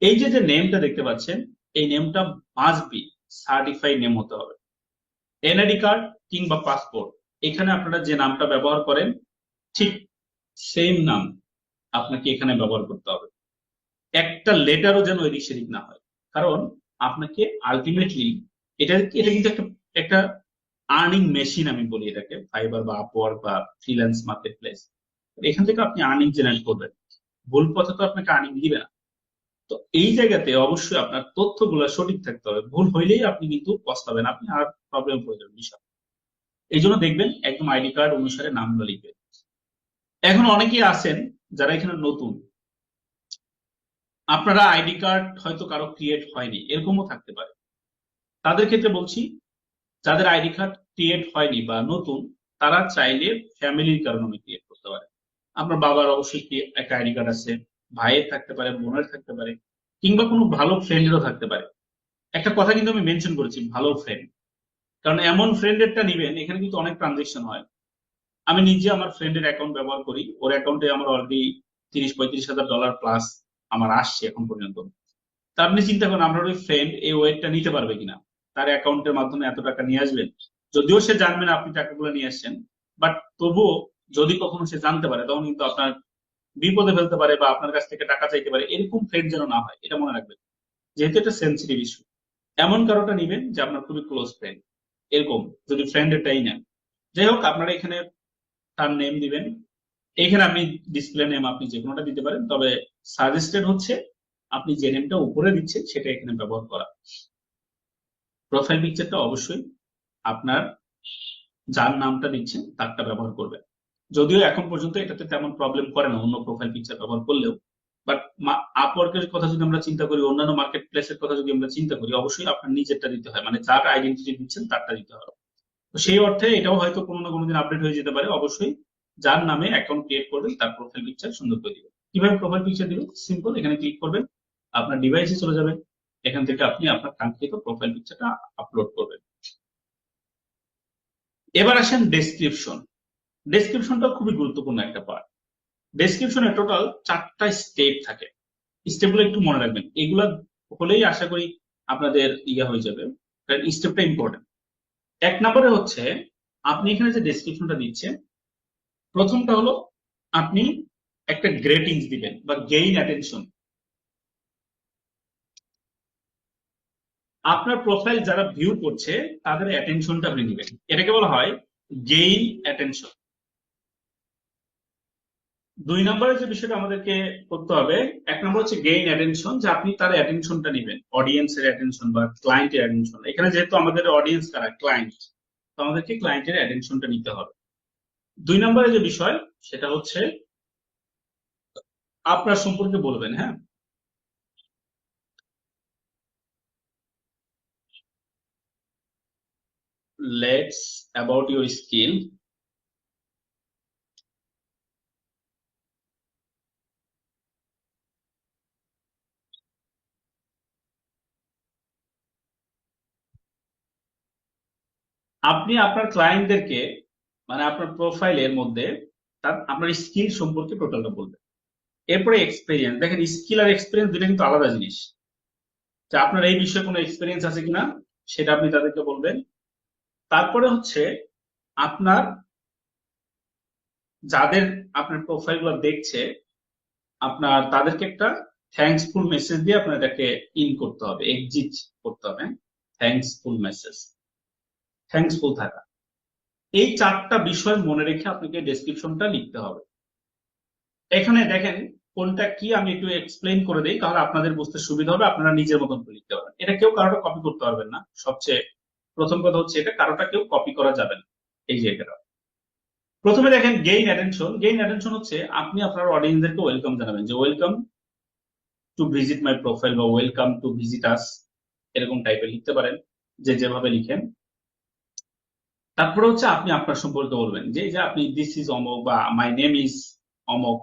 এই যে যে নেমটা দেখতে পাচ্ছেন এই নেমটা মাস্ট বি সার্টিফাইড নেম হতে হবে। এনআইডি কার্ড কিংবা পাসপোর্ট, এখানে আপনারা যে নামটা ব্যবহার করেন ঠিক সেম নাম আপনাকে এখানে ব্যবহার করতে হবে, একটা লেটারও যেন এদিক সেদিক না হয়, কারণ আপনাকে আলটিমেটলি এটা কিন্তু একটা আর্নিং মেশিন আমি বলি এটাকে, ফাইবার বা আপওয়ার্ক বা ফ্রিল্যান্স মার্কেট প্লেস, এখান থেকে আপনি আর্নিং জেনারেট করবেন, ভুল পথে তো আপনাকে আর্নিং দিবে না। তো এই জায়গাতে অবশ্যই আপনার তথ্যগুলো সঠিক থাকতে হবে, ভুল হইলেই আপনি কিন্তু পস্তাবেন, আপনি আর প্রবলেম হয়ে যাবেন বিষয়। এই জন্য দেখবেন একদম আইডি কার্ড অনুসারে নামগুলো লিখবেন। এখন অনেকেই আছেন যারা এখানে নতুন, আপনারা আইডি কার্ড হয়তো কারো ক্রিয়েট হয়নি, এরকমও থাকতে পারে। তাদের ক্ষেত্রে বলছি যাদের আইডি কার্ড ক্রিয়েট হয়নি বা নতুন, তারা চাইলে ফ্যামিলির কারণে ক্রিয়েট করতে পারে। আপনার বাবার অবশ্যই একটা আইডি কার্ড আছে, ভাইয়ের থাকতে পারে, বোনের থাকতে পারে, কিংবা কোনো ভালো ফ্রেন্ডেরও থাকতে পারে। একটা কথা কিন্তু আমি মেনশন করেছি, ভালো ফ্রেন্ড, কারণ এমন ফ্রেন্ডেরটা নিবেন এখানে কিন্তু অনেক ট্রানজেকশন হয়। আমি নিজে আমার ফ্রেন্ডের অ্যাকাউন্ট ব্যবহার করি, ওর অ্যাকাউন্টে আমার অলরেডি $30-35,000 প্লাস আমার আসছে এখন পর্যন্ত। তা আপনি চিন্তা করেন আপনার ওই ফ্রেন্ড এই ওয়েটটা নিতে পারবে কিনা, তার অ্যাকাউন্টের মাধ্যমে এত টাকা নিয়ে আসবেন, যদিও সে জানবে না আপনি টাকাগুলো নিয়ে আসছেন, বাট তবুও যদি কখনো সে জানতে পারে তখন কিন্তু আপনার বিপদে ফেলতে পারে বা আপনার কাছ থেকে টাকা চাইতে পারে। এরকম ফ্রেন্ড যেন না হয়, এটা মনে রাখবেন, যেহেতু এটা সেন্সিটিভ ইস্যু। এমন কারোটা নিবেন যে আপনার খুবই ক্লোজ ফ্রেন্ড, এরকম যদি ফ্রেন্ডেরটাই নেন। যাই হোক, আপনারা এখানে তার নেম দিবেন, এখানে আপনি ডিসপ্লে নেম আপনি যে কোনোটা দিতে পারেন, তবে সাজেস্টেড হচ্ছে আপনি যে নেমটা উপরে দিচ্ছেন সেটা এখানে ব্যবহার করা। প্রোফাইল পিকচারটা অবশ্যই আপনার যার নামটা দিচ্ছেন তারটা ব্যবহার করবেন, যদিও এখন পর্যন্ত এটাতে তেমন প্রবলেম করে না অন্য প্রোফাইল পিকচার ব্যবহার করলেও, বাট আপওয়ার্কের কথা যদি আমরা চিন্তা করি, অন্যান্য মার্কেট প্লেসের কথা যদি আমরা চিন্তা করি, অবশ্যই আপনার নিজেরটা দিতে হয়, মানে যার আইডেন্টিটি দিচ্ছেন তারটা দিতে হবে। তো সেই অর্থে এটাও হয়তো কোনো না কোনোদিন আপডেট হয়ে যেতে পারে। অবশ্যই যার নামে অ্যাকাউন্ট ক্রিয়েট করবেন তার প্রোফাইল পিকচার সুন্দর করে দিবেন। কিভাবে প্রোফাইল পিকচার দিবেন? সিম্পল, এখানে ক্লিক করবেন, আপনার ডিভাইসে চলে যাবেন, এখান থেকে আপনি আপনার কাঙ্ক্ষিত প্রোফাইল পিকচারটা আপলোড করবেন। এবার আসেন ডেসক্রিপশন। ডেসক্রিপশনটা খুবই গুরুত্বপূর্ণ একটা পার্ট। ডেসক্রিপশনে টোটাল 4টা স্টেপ থাকে, স্টেপগুলো একটু মনে রাখবেন, এগুলা হলেই আশা করি আপনাদের হয়ে যাবে, কারণ স্টেপটা ইম্পর্টেন্ট। 1 নম্বরে হচ্ছে আপনি এখানে যে ডেসক্রিপশনটা দিচ্ছেন, প্রথমটা হলো আপনি একটা গ্রেটিংস দিবেন বা গেইন অ্যাটেনশন। আপনার প্রোফাইল যারা ভিউ করছে তাদের অ্যাটেনশনটা আপনি দিবেন, এটাকে বলা হয় গেইন অ্যাটেনশন। 2 নম্বরে যে বিষয়টা আমাদেরকে করতে হবে, 1 নম্বর হচ্ছে গেইন অ্যাটেনশন, যে আপনি তার অ্যাটেনশনটা নেবেন, অডিয়েন্সের অ্যাটেনশন বা ক্লায়েন্টের অ্যাটেনশন। এখানে যেহেতু আমাদের অডিয়েন্স কারা, ক্লায়েন্ট, তো আমাদেরকে ক্লায়েন্টের অ্যাটেনশনটা নিতে হবে। 2 নম্বরে যে বিষয় সেটা হচ্ছে আপনার সম্পর্কে বলবেন। হ্যাঁ, লেটস অ্যাবাউট ইউর স্কিল। আপনি আপনার ক্লায়েন্টদেরকে, মানে আপনার প্রোফাইলের মধ্যে আপনার স্কিল সম্পর্কে টোটালটা বলবেন। এরপরে এক্সপেরিয়েন্স। দেখেন, স্কিল আর এক্সপেরিয়েন্স দুটো কিন্তু আলাদা জিনিস। যে আপনার এই বিষয়ে কোনো এক্সপেরিয়েন্স আছে কিনা সেটা আপনি তাদেরকে বলবেন। তারপরে হচ্ছে আপনার যাদের আপনার প্রোফাইল গুলো দেখছে, আপনার তাদেরকে একটা থ্যাঙ্কসফুল মেসেজ দিয়ে আপনার এটাকে ইন করতে হবে, এক্সিট করতে হবে। থ্যাঙ্কসফুল মেসেজ, থ্যাঙ্কসফুল থাকা। এই 4টা বিষয় মনে রেখে আপনাকে ডেসক্রিপশনটা লিখতে হবে। এখানে দেখেন কোনটা কি, আমি একটু এক্সপ্লেইন করে দিই, তাহলে আপনাদের বুঝতে সুবিধা হবে, আপনারা নিজের মতন করে লিখতে পারবেন। এটা কেউ কারোটা কপি করতে পারবেন না। সবচেয়ে প্রথম কথা হচ্ছে এটা কারোটা কেউ কপি করা যাবে না। এই যে এটা প্রথমে দেখেন গেইন অ্যাটেনশন। গেইন অ্যাটেনশন হচ্ছে আপনি আপনার অডিয়েন্সদেরকে ওয়েলকাম জানাবেন, যে welcome to visit my profile বা ওয়েলকাম টু ভিজিট আস, এরকম টাইপের লিখতে পারেন, যে যেভাবে লিখেন। তারপরে হচ্ছে আপনি আপনার সম্পর্কে বলবেন, যে আপনি দিস ইজ অমক বা মাই নেম ইজ অমক।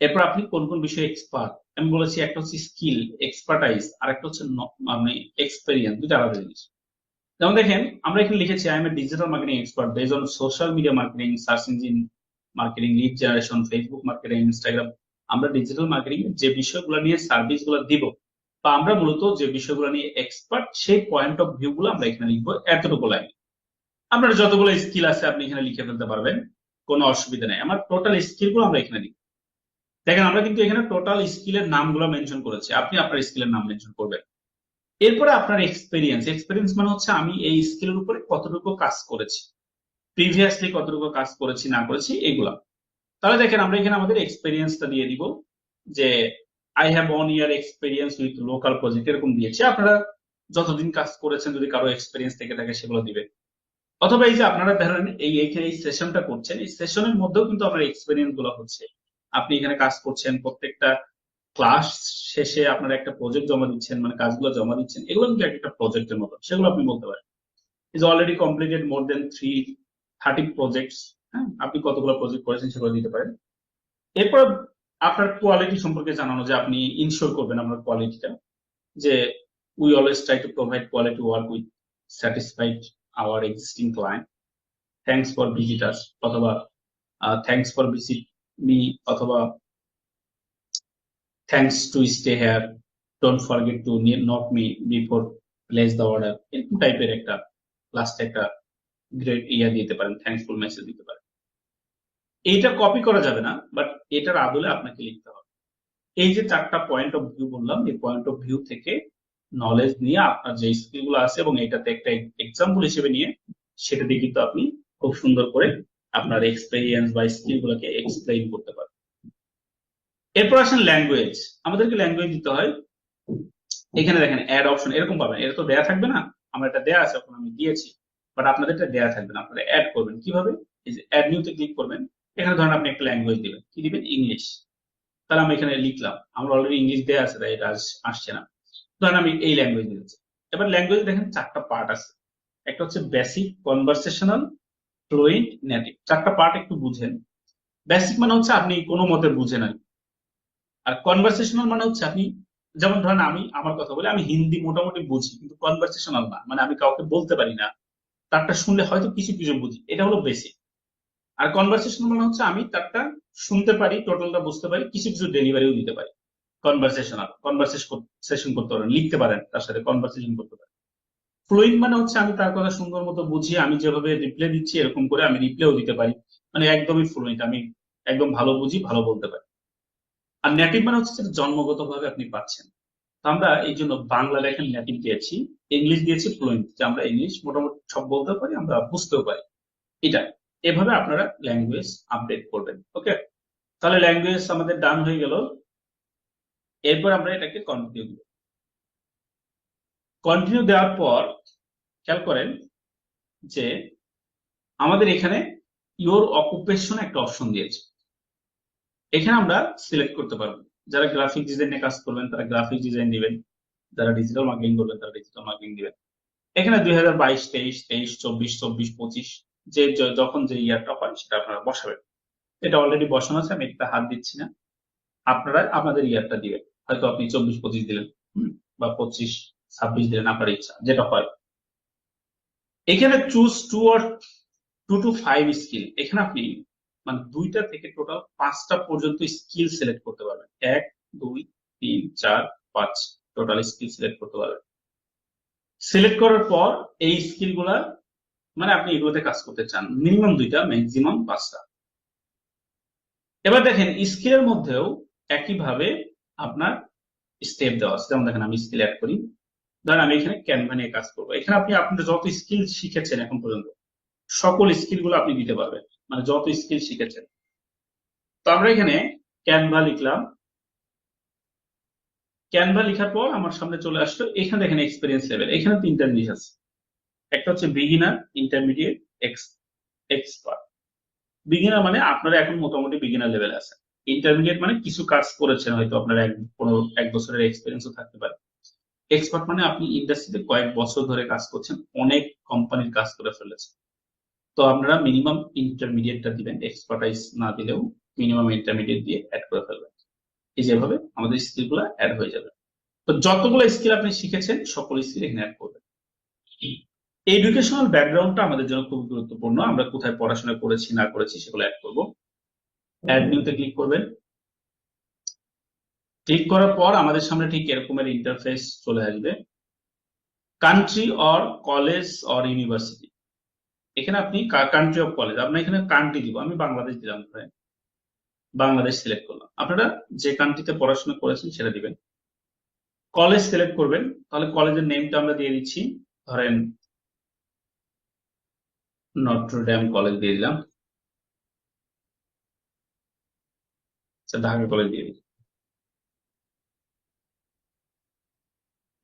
এরপর আপনি কোন কোন বিষয়ে এক্সপার্ট। আমি বলেছি একটা হচ্ছে স্কিল, এক্সপার্টাইজ, আর একটা হচ্ছে মানে এক্সপেরিয়েন্স, দুটো আলাদা জিনিস। যেমন দেখেন আমরা এখানে লিখেছি I M A digital marketing expert based on social media marketing, search engine marketing, lead generation, Facebook marketing, Instagram. আমরা ডিজিটাল মার্কেটিং যে বিষয়গুলো নিয়ে সার্ভিস গুলো দিব, বা আমরা মূলত যে বিষয়গুলো নিয়ে এক্সপার্ট, সেই পয়েন্ট অফ ভিউ গুলো আমরা এখানে লিখবো এতটুকু লাইন। আপনার যতগুলো স্কিল আছে আপনি এখানে লিখে ফেলতে পারবেন, কোনো অসুবিধা নেই। আমার টোটাল স্কিল গুলো আমরা এখানে লিখব। দেখেন আমরা কিন্তু এখানে টোটাল স্কিলের নামগুলো মেনশন করেছি, আপনি আপনার স্কিলের নাম মেনশন করবেন। এরপরে আপনার এক্সপেরিয়েন্স। এক্সপেরিয়েন্স মানে হচ্ছে আমি এই স্কিলের উপরে কতটুকু কাজ করেছি, প্রিভিয়াসলি কতটুকু কাজ করেছি না করেছি, এগুলা। তাহলে দেখেন আমরা এখানে আমাদের এক্সপেরিয়েন্সটা দিয়ে দিব, যে I have 1 year experience with local project, এরকম দিয়েছি। আপনারা যতদিন কাজ করেছেন যদি কারো এক্সপেরিয়েন্স থেকে থাকে সেগুলো দিবেন। অথবা এই যে আপনারা ধরেন এইখানে এই সেশনটা করছেন, এই সেশনের মধ্যেও কিন্তু আপনার এক্সপেরিয়েন্স গুলো হচ্ছে। আপনি এখানে কাজ করছেন, প্রত্যেকটা ক্লাস শেষে আপনারা একটা প্রজেক্ট জমা দিচ্ছেন, মানে কাজগুলো জমা দিচ্ছেন, এগুলো কিন্তু একটা প্রজেক্টের মতো, সেগুলো আপনি বলতে পারেন is already completed more than 30 projects. হ্যাঁ, আপনি কতগুলো প্রজেক্ট করেছেন সেগুলো দিতে পারেন। এরপর আপনার কোয়ালিটি সম্পর্কে জানানো, যে আপনি ইনশিওর করবেন আপনার কোয়ালিটিটা, যে we always try to provide quality work with satisfied our existing client, thanks for visit us, অথবা থ্যাঙ্কস ফর ভিজিট মি, অথবা thanks to stay here, don't forget to not me before place the order, এরকম টাইপের একটা লাস্টে একটা great দিতে পারেন, thankful message দিতে পারেন। এইটা কপি করা যাবে না, বাট এটার আদলে আপনাকে লিখতে হবে। এই যে 4টা পয়েন্ট অফ ভিউ বললাম, এই পয়েন্ট অফ ভিউ থেকে নলেজ নিয়ে আপনার যে স্কিল গুলো আছে, এবং এটাতে একটা এক্সাম্পল হিসেবে নিয়ে সেটা দিয়ে কিন্তু আপনি খুব সুন্দর করে আপনার এক্সপেরিয়েন্স বা স্কিল গুলোকে এক্সপ্লেইন করতে পারবেন। এরপর আসেন ল্যাঙ্গুয়েজ। আমাদেরকে ল্যাঙ্গুয়েজ দিতে হয়। এখানে দেখেন অ্যাড অপশন এরকম পাবেন, এটা তো দেয়া থাকবে না, আমার এটা দেয়া আছে, এখন আমি দিয়েছি, বাট আপনাদের এটা দেয়া থাকবে না। আপনারা অ্যাড করবেন কিভাবে, এই যে অ্যাড নিউতে ক্লিক করবেন, এখানে ধরেন আপনি একটা ল্যাঙ্গুয়েজ দিবেন, কি দিবেন, ইংলিশ। তাহলে আমি এখানে লিখলাম, আমার অলরেডি ইংলিশ দেওয়া আছে তাই এটা আসছে না। ধরেন আমি এই ল্যাঙ্গুয়েজ দিয়েছি। এবার ল্যাঙ্গুয়েজ দেখেন 4টা পার্ট আছে। একটা হচ্ছে বেসিক, কনভারসেশনাল, ফ্লুয়েন্ট, নেটিভ। 4টা পার্ট একটু বুঝেন। বেসিক মানে হচ্ছে আপনি কোনো মতে বুঝেন আর কনভারসেশনাল মানে হচ্ছে আপনি, যেমন ধরেন আমি আমার কথা বলি, আমি হিন্দি মোটামুটি বুঝি কিন্তু কনভারসেশনাল না, মানে আমি কাউকে বলতে পারি না, তারটা শুনলে হয়তো কিছু কিছু বুঝি, এটা হলো বেসিক। আর কনভারসেশনাল মানে হচ্ছে আমি তারটা শুনতে পারি, টোটালটা বুঝতে পারি, কিছু কিছু ডেলিভারিও দিতে পারি। কনভারসেশন করতে পারেন, লিখতে পারেন, তার সাথে কনভারসেশন করতে পারেন। ফ্লুয়েন্ট মানে হচ্ছে আমি তার কথা সুন্দর মতো বুঝি, আমি যেভাবে রিপ্লাই দিচ্ছি এরকম করে আমি রিপ্লাইও দিতে পারি, মানে একদমই ফ্লুয়েন্ট, আমি একদম ভালো বুঝি, ভালো বলতে পারি। আর নেটিভ মানে হচ্ছে যেটা জন্মগতভাবে আপনি পাচ্ছেন। তো আমরা এই জন্য বাংলা লেখেন নেটিভ দিয়েছি, ইংলিশ দিয়েছি ফ্লুয়েন্ট, যে আমরা ইংলিশ মোটামুটি সব বলতে পারি, আমরা বুঝতেও পারি। এটা এভাবে আপনারা ল্যাঙ্গুয়েজ আপডেট করবেন। ওকে, তাহলে ল্যাঙ্গুয়েজ আমাদের ডান হয়ে গেল। এরপর আমরা এটাকে কন্টিনিউ দিব। কন্টিনিউ দেওয়ার পর খেয়াল করেন যে আমাদের এখানে ইওর অকুপেশন একটা অপশন দিয়েছে। এখানে আমরা সিলেক্ট করতে পারবো। যারা গ্রাফিক ডিজাইনে কাজ করবেন তারা গ্রাফিক ডিজাইন দিবেন, যারা ডিজিটাল মার্কেটিং করবেন তারা ডিজিটাল মার্কেটিং দিবেন। এখানে 2022, 23, 23, 24, 24, 25 যে যখন যে ইয়ারটা হয় সেটা আপনারা বসাবেন। এটা অলরেডি বসানো আছে, আমি এটা হাত দিচ্ছি না, আপনারা আপনাদের ইয়ারটা দিবেন। হয়তো আপনি 24, 25 দিলেন, বা 25, 26 দিলেন, আপনার ইচ্ছা যেটা হয়। এখানে চুজ 2 to 5 স্কিল, এখানে আপনি মানে 2টা থেকে টোটাল 5টা পর্যন্ত স্কিল সিলেক্ট করতে পারবেন। 1, 2, 3, 4, 5 টোটাল স্কিল সিলেক্ট করতে পারবেন। সিলেক্ট করার পর এই স্কিল গুলা মানে আপনি এগুলোতে কাজ করতে চান, মিনিমাম 2টা, ম্যাক্সিমাম 5টা। এবার দেখেন স্কিলের মধ্যেও একইভাবে আপনার স্টেপ দেওয়া আছে। যেমন দেখেন আমি স্কিল অ্যাড করি, ধরেন আমি এখানে ক্যানভা নিয়ে কাজ করবো। এখানে আপনি আপনার যত স্কিল শিখেছেন এখন পর্যন্ত সকল স্কিল গুলো আপনি দিতে পারবেন, মানে যত স্কিল শিখেছেন। তো আমরা এখানে ক্যানভা লিখলাম। ক্যানভা লেখার পর আমার সামনে চলে আসলো, এখানে দেখেন এক্সপিরিয়েন্স লেভেল, এখানে 3টা জিনিস আছে। একটা হচ্ছে বিগিনার, ইন্টারমিডিয়েট, এক্সপার্ট। বিগিনার মানে আপনারা এখন মোটামুটি বিগিনার লেভেল আছে। ইন্টারমিডিয়েট মানে কিছু কাজ করেছেন, হয়তো আপনার 1 বছরের এক্সপিরিয়েন্সও থাকতে পারে। এক্সপার্ট মানে আপনি ইন্ডাস্ট্রিতে কয়েক বছর ধরে কাজ করছেন, অনেক কোম্পানির কাজ করে ফেলেছেন। তো আপনারা মিনিমাম ইন্টারমিডিয়েটটা দিবেন, এক্সপার্টাইজ না দিলেও মিনিমাম ইন্টারমিডিয়েট দিয়ে অ্যাড করে ফেলবেন। এই যেভাবে আমাদের স্কিলগুলো অ্যাড হয়ে যাবে। তো যতগুলো স্কিল আপনি শিখেছেন সকল স্কিল এখানে অ্যাড করবেন। এডুকেশনাল ব্যাকগ্রাউন্ডটা আমাদের জন্য খুব গুরুত্বপূর্ণ, আমরা কোথায় পড়াশোনা করেছি না করেছি সেগুলো অ্যাড করব। অ্যাড নিউতে ক্লিক করবেন। ক্লিক করার পর আমাদের সামনে ঠিক এরকমের ইন্টারফেস চলে আসবে। Country or college or university, এখানে আপনি কান্ট্রি অফ কলেজ, আপনার এখানে কান্ট্রি দিব, আমি বাংলাদেশ দিলাম, ধরেন বাংলাদেশ সিলেক্ট করলাম। আপনারা যে কান্ট্রিতে পড়াশোনা করেছেন সেটা দিবেন। কলেজ সিলেক্ট করবেন, তাহলে কলেজের নেমটা আমরা দিয়ে দিচ্ছি, ধরেন নটরডেম কলেজ দিয়ে দিলাম, ঢাকা কলেজ দিয়ে দিচ্ছি।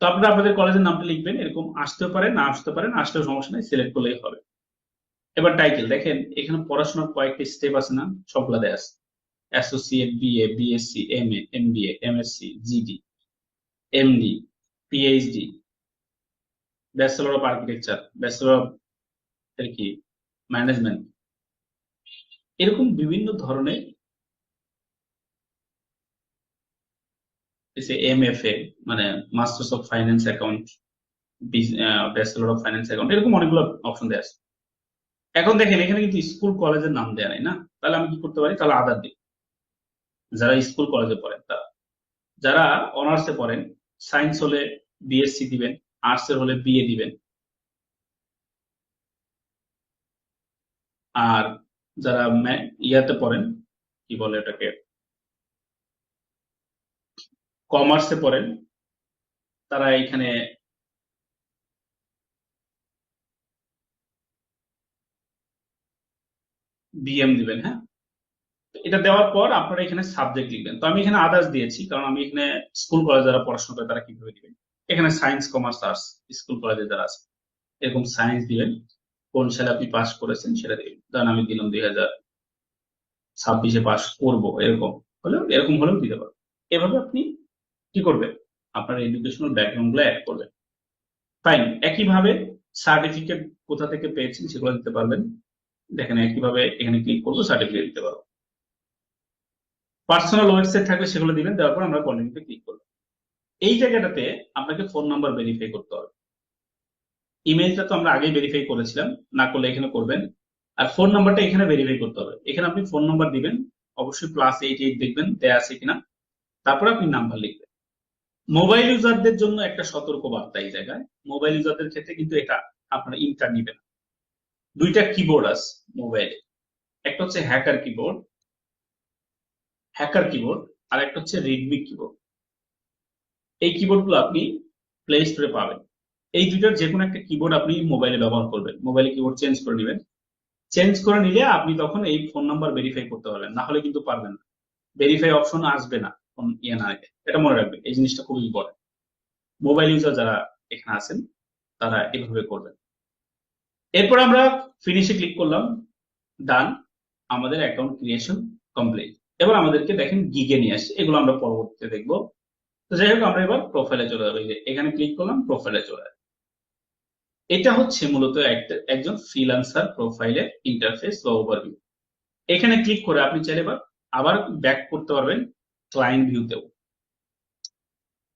তো আপনারা আপনাদের কলেজের নামটা লিখবেন, এরকম আসতে পারে না আসতে পারেন, আসলেও সমস্যা নেই, সিলেক্ট করলেই হবে। এবার টাইটেল দেখেন এখানে পড়াশোনার কয়েকটি স্টেপ আছে না, সবগুলা দেয়া আছে। Associate, BA, BSc, MA, MBA, MSc, GD, MD, PhD, bachelor of architecture, bachelor of কি ম্যানেজমেন্ট, এরকম বিভিন্ন ধরনের এমএফএ মানে masters of finance account, bachelor of finance account, এরকম অনেকগুলো অপশন দেওয়া আছে। এখন দেখেন এখানে কিন্তু স্কুল কলেজের নাম দেওয়া নাই না, তাহলে আমি কি করতে পারি, তাহলে আদার দিই। যারা স্কুল কলেজে পড়েন তারা, যারা অনার্সে পড়েন, সায়েন্স হলে বিএসসি দিবেন, আর্টস এর হলে বিএ দিবেন, আর যারা ইয়াতে পড়েন কি বলে এটাকে কমার্সে পড়েন তারা এখানে বিএম দিবেন। হ্যাঁ, এটা দেওয়ার পর আপনারা এখানে সাবজেক্ট লিখবেন। তো আমি এখানে আদার্স দিয়েছি কারণ আমি এখানে স্কুল কলেজে যারা পড়াশোনা করে তারা কিভাবে দিবেন। এখানে সায়েন্স, কমার্স, আর্টস স্কুল কলেজে যারা আছে এরকম সায়েন্স দিবেন, কোন সালে আপনি পাস করেছেন সেটা দিবেন। ধরেন আমি দিলাম 2026-এ পাস করব এরকম, হলেও এরকম হলেও দিতে পারবেন। এভাবে আপনি কি করবেন, আপনার এডুকেশনাল ব্যাকগ্রাউন্ড গুলো অ্যাড করবেন। ফাইন। একইভাবে সার্টিফিকেট কোথা থেকে পেয়েছেন সেগুলো দিতে পারবেন। দেখেন একইভাবে এখানে ক্লিক করবো, সার্টিফিকেট দিতে পারবো। পার্সোনাল ওয়েবসাইট থাকলে সেগুলো দিবেন, দেওয়ার পর আমরা কন্টিনিউতে ক্লিক করবো। এই জায়গাটাতে আপনাকে ফোন নাম্বার ভেরিফাই করতে হবে। ইমেইলটা তো আমরা আগেই ভেরিফাই করেছিলাম, না করলে এখানে করবেন। আর ফোন নাম্বারটা এখানে ভেরিফাই করতে হবে। এখানে আপনি ফোন নাম্বার দিবেন, অবশ্যই +88 দেখবেন দেয়া আছে কিনা, তারপর আপনি নাম্বার লিখবেন। মোবাইল ইউজারদের জন্য একটা সতর্ক বার্তা এই জায়গায়, মোবাইল ইউজারদের ক্ষেত্রে কিন্তু এটা আপনারা ইন্টার নিবেন। দুইটা কিবোর্ড আছে মোবাইলে, একটা হচ্ছে হ্যাকার কিবোর্ড, আর একটা হচ্ছে রেডমি কিবোর্ড। এই কিবোর্ড গুলো আপনি প্লে স্টোরে পাবেন। এই দুইটার যে কোনো একটা কিবোর্ড আপনি মোবাইলে ব্যবহার করবেন, মোবাইলে কিবোর্ড চেঞ্জ করে নেবেন। চেঞ্জ করে নিলে আপনি তখন এই ফোন নাম্বার ভেরিফাই করতে পারবেন, না হলে কিন্তু পারবেন না। ভেরিফাই অপশন আসবে না ফোন ইয়ে না আগে, এটা মনে রাখবেন, এই জিনিসটা খুব ইম্পর্টেন্ট। মোবাইল ইউজার যারা এখানে আছেন তারা এভাবে করবেন। এরপর আমরা ফিনিশে ক্লিক করলাম, ডান। আমাদের অ্যাকাউন্ট ক্রিয়েশন কমপ্লিট। এবার আমাদেরকে দেখেন গিগে নিয়ে আসছে, এগুলো আমরা পরবর্তীতে দেখবো। তো যাই হোক, আমরা এবার প্রোফাইলে চলে যাবো। এই যে এখানে ক্লিক করলাম, প্রোফাইলে চলে যাবে। এটা হচ্ছে মূলত একজন ফ্রিল্যান্সার প্রোফাইলের ইন্টারফেস বা ওভারভিউ। এখানে ক্লিক করে আপনি চাইলে এবার আবার ব্যাক করতে পারবেন ক্লায়েন্ট ভিউতেও।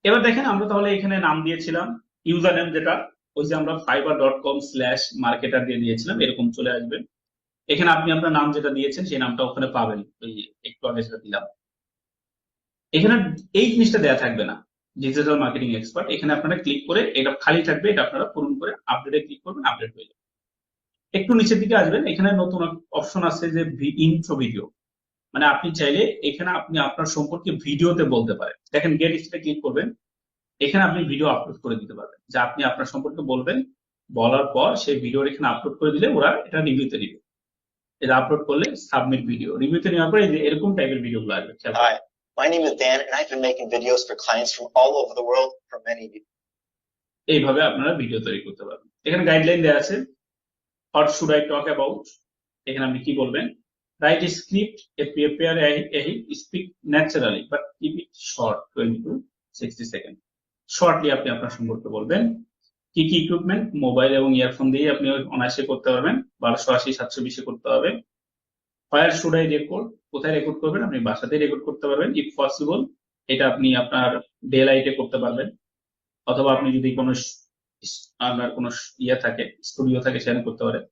এবার দেখেন আমরা তাহলে এখানে নাম দিয়েছিলাম ইউজার নেম, যেটা ওই যে আমরা fiverr.com/marketer দিয়ে দিয়েছিলাম, এরকম চলে আসবে। এখানে আপনি আপনার নাম যেটা দিয়েছেন সেই নামটা ওখানে পাবেন, ওই একটু আগে যেটা দিলাম। এখানে এই জিনিসটা দেয়া থাকবে না, ডিজিটাল মার্কেটিং এক্সপার্ট। এখানে আপনারা ক্লিক করে এটা খালি থাকবে, এটা আপনারা পূরণ করে আপডেটে ক্লিক করবেন, আপডেট হয়ে যাবে। একটু নিচের দিকে আসবেন, এখানে নতুন অপশন আছে যে ইন্ট্রো ভিডিও, মানে আপনি চাইলে এখানে আপনি আপনার সম্পর্কে ভিডিওতে বলতে পারেন। দেখেন গেট স্টার্টে ক্লিক করবেন, এখানে আপনি ভিডিও আপলোড করে দিতে পারবেন, যে আপনি আপনার সম্পর্কে বলবেন, বলার পর সেই ভিডিও এখানে আপলোড করে দিলে ওরা এটা রিভিউতে দিবে। এটা আপলোড করলে সাবমিট ভিডিও, রিভিউতে নেওয়ার পরে এই যে এরকম টাইপের ভিডিওগুলো আসবে। খেয়াল করবেন। Hi, my name is Dan, and I've been making videos for clients from all over the world for many years. এইভাবে আপনারা ভিডিও তৈরি করতে পারবেন। এখানে গাইডলাইন দেওয়া আছে, what should I talk about. এখানে আপনি কি বলবেন, right script prepare speak naturally but keep it short 20 to 60 second. Shortly আপনি আপনার সম্পর্কে বলবেন। কি কি ইকুইপমেন্ট, মোবাইল এবং ইয়ারফোন দিয়ে আপনি অনায়াসে করতে পারবেন, 1280 720 করতে হবে। হোয়ার শুড আই রেকর্ড, কোথায় রেকর্ড করবেন, আপনি বাসাতেই রেকর্ড করতে পারবেন ইফ পসিবল। এটা আপনি আপনার ডে লাইটে করতে পারবেন, অথবা আপনি যদি কোনো আপনার কোনো ইয়ে থাকে, স্টুডিও থাকে, সেখানে করতে পারেন।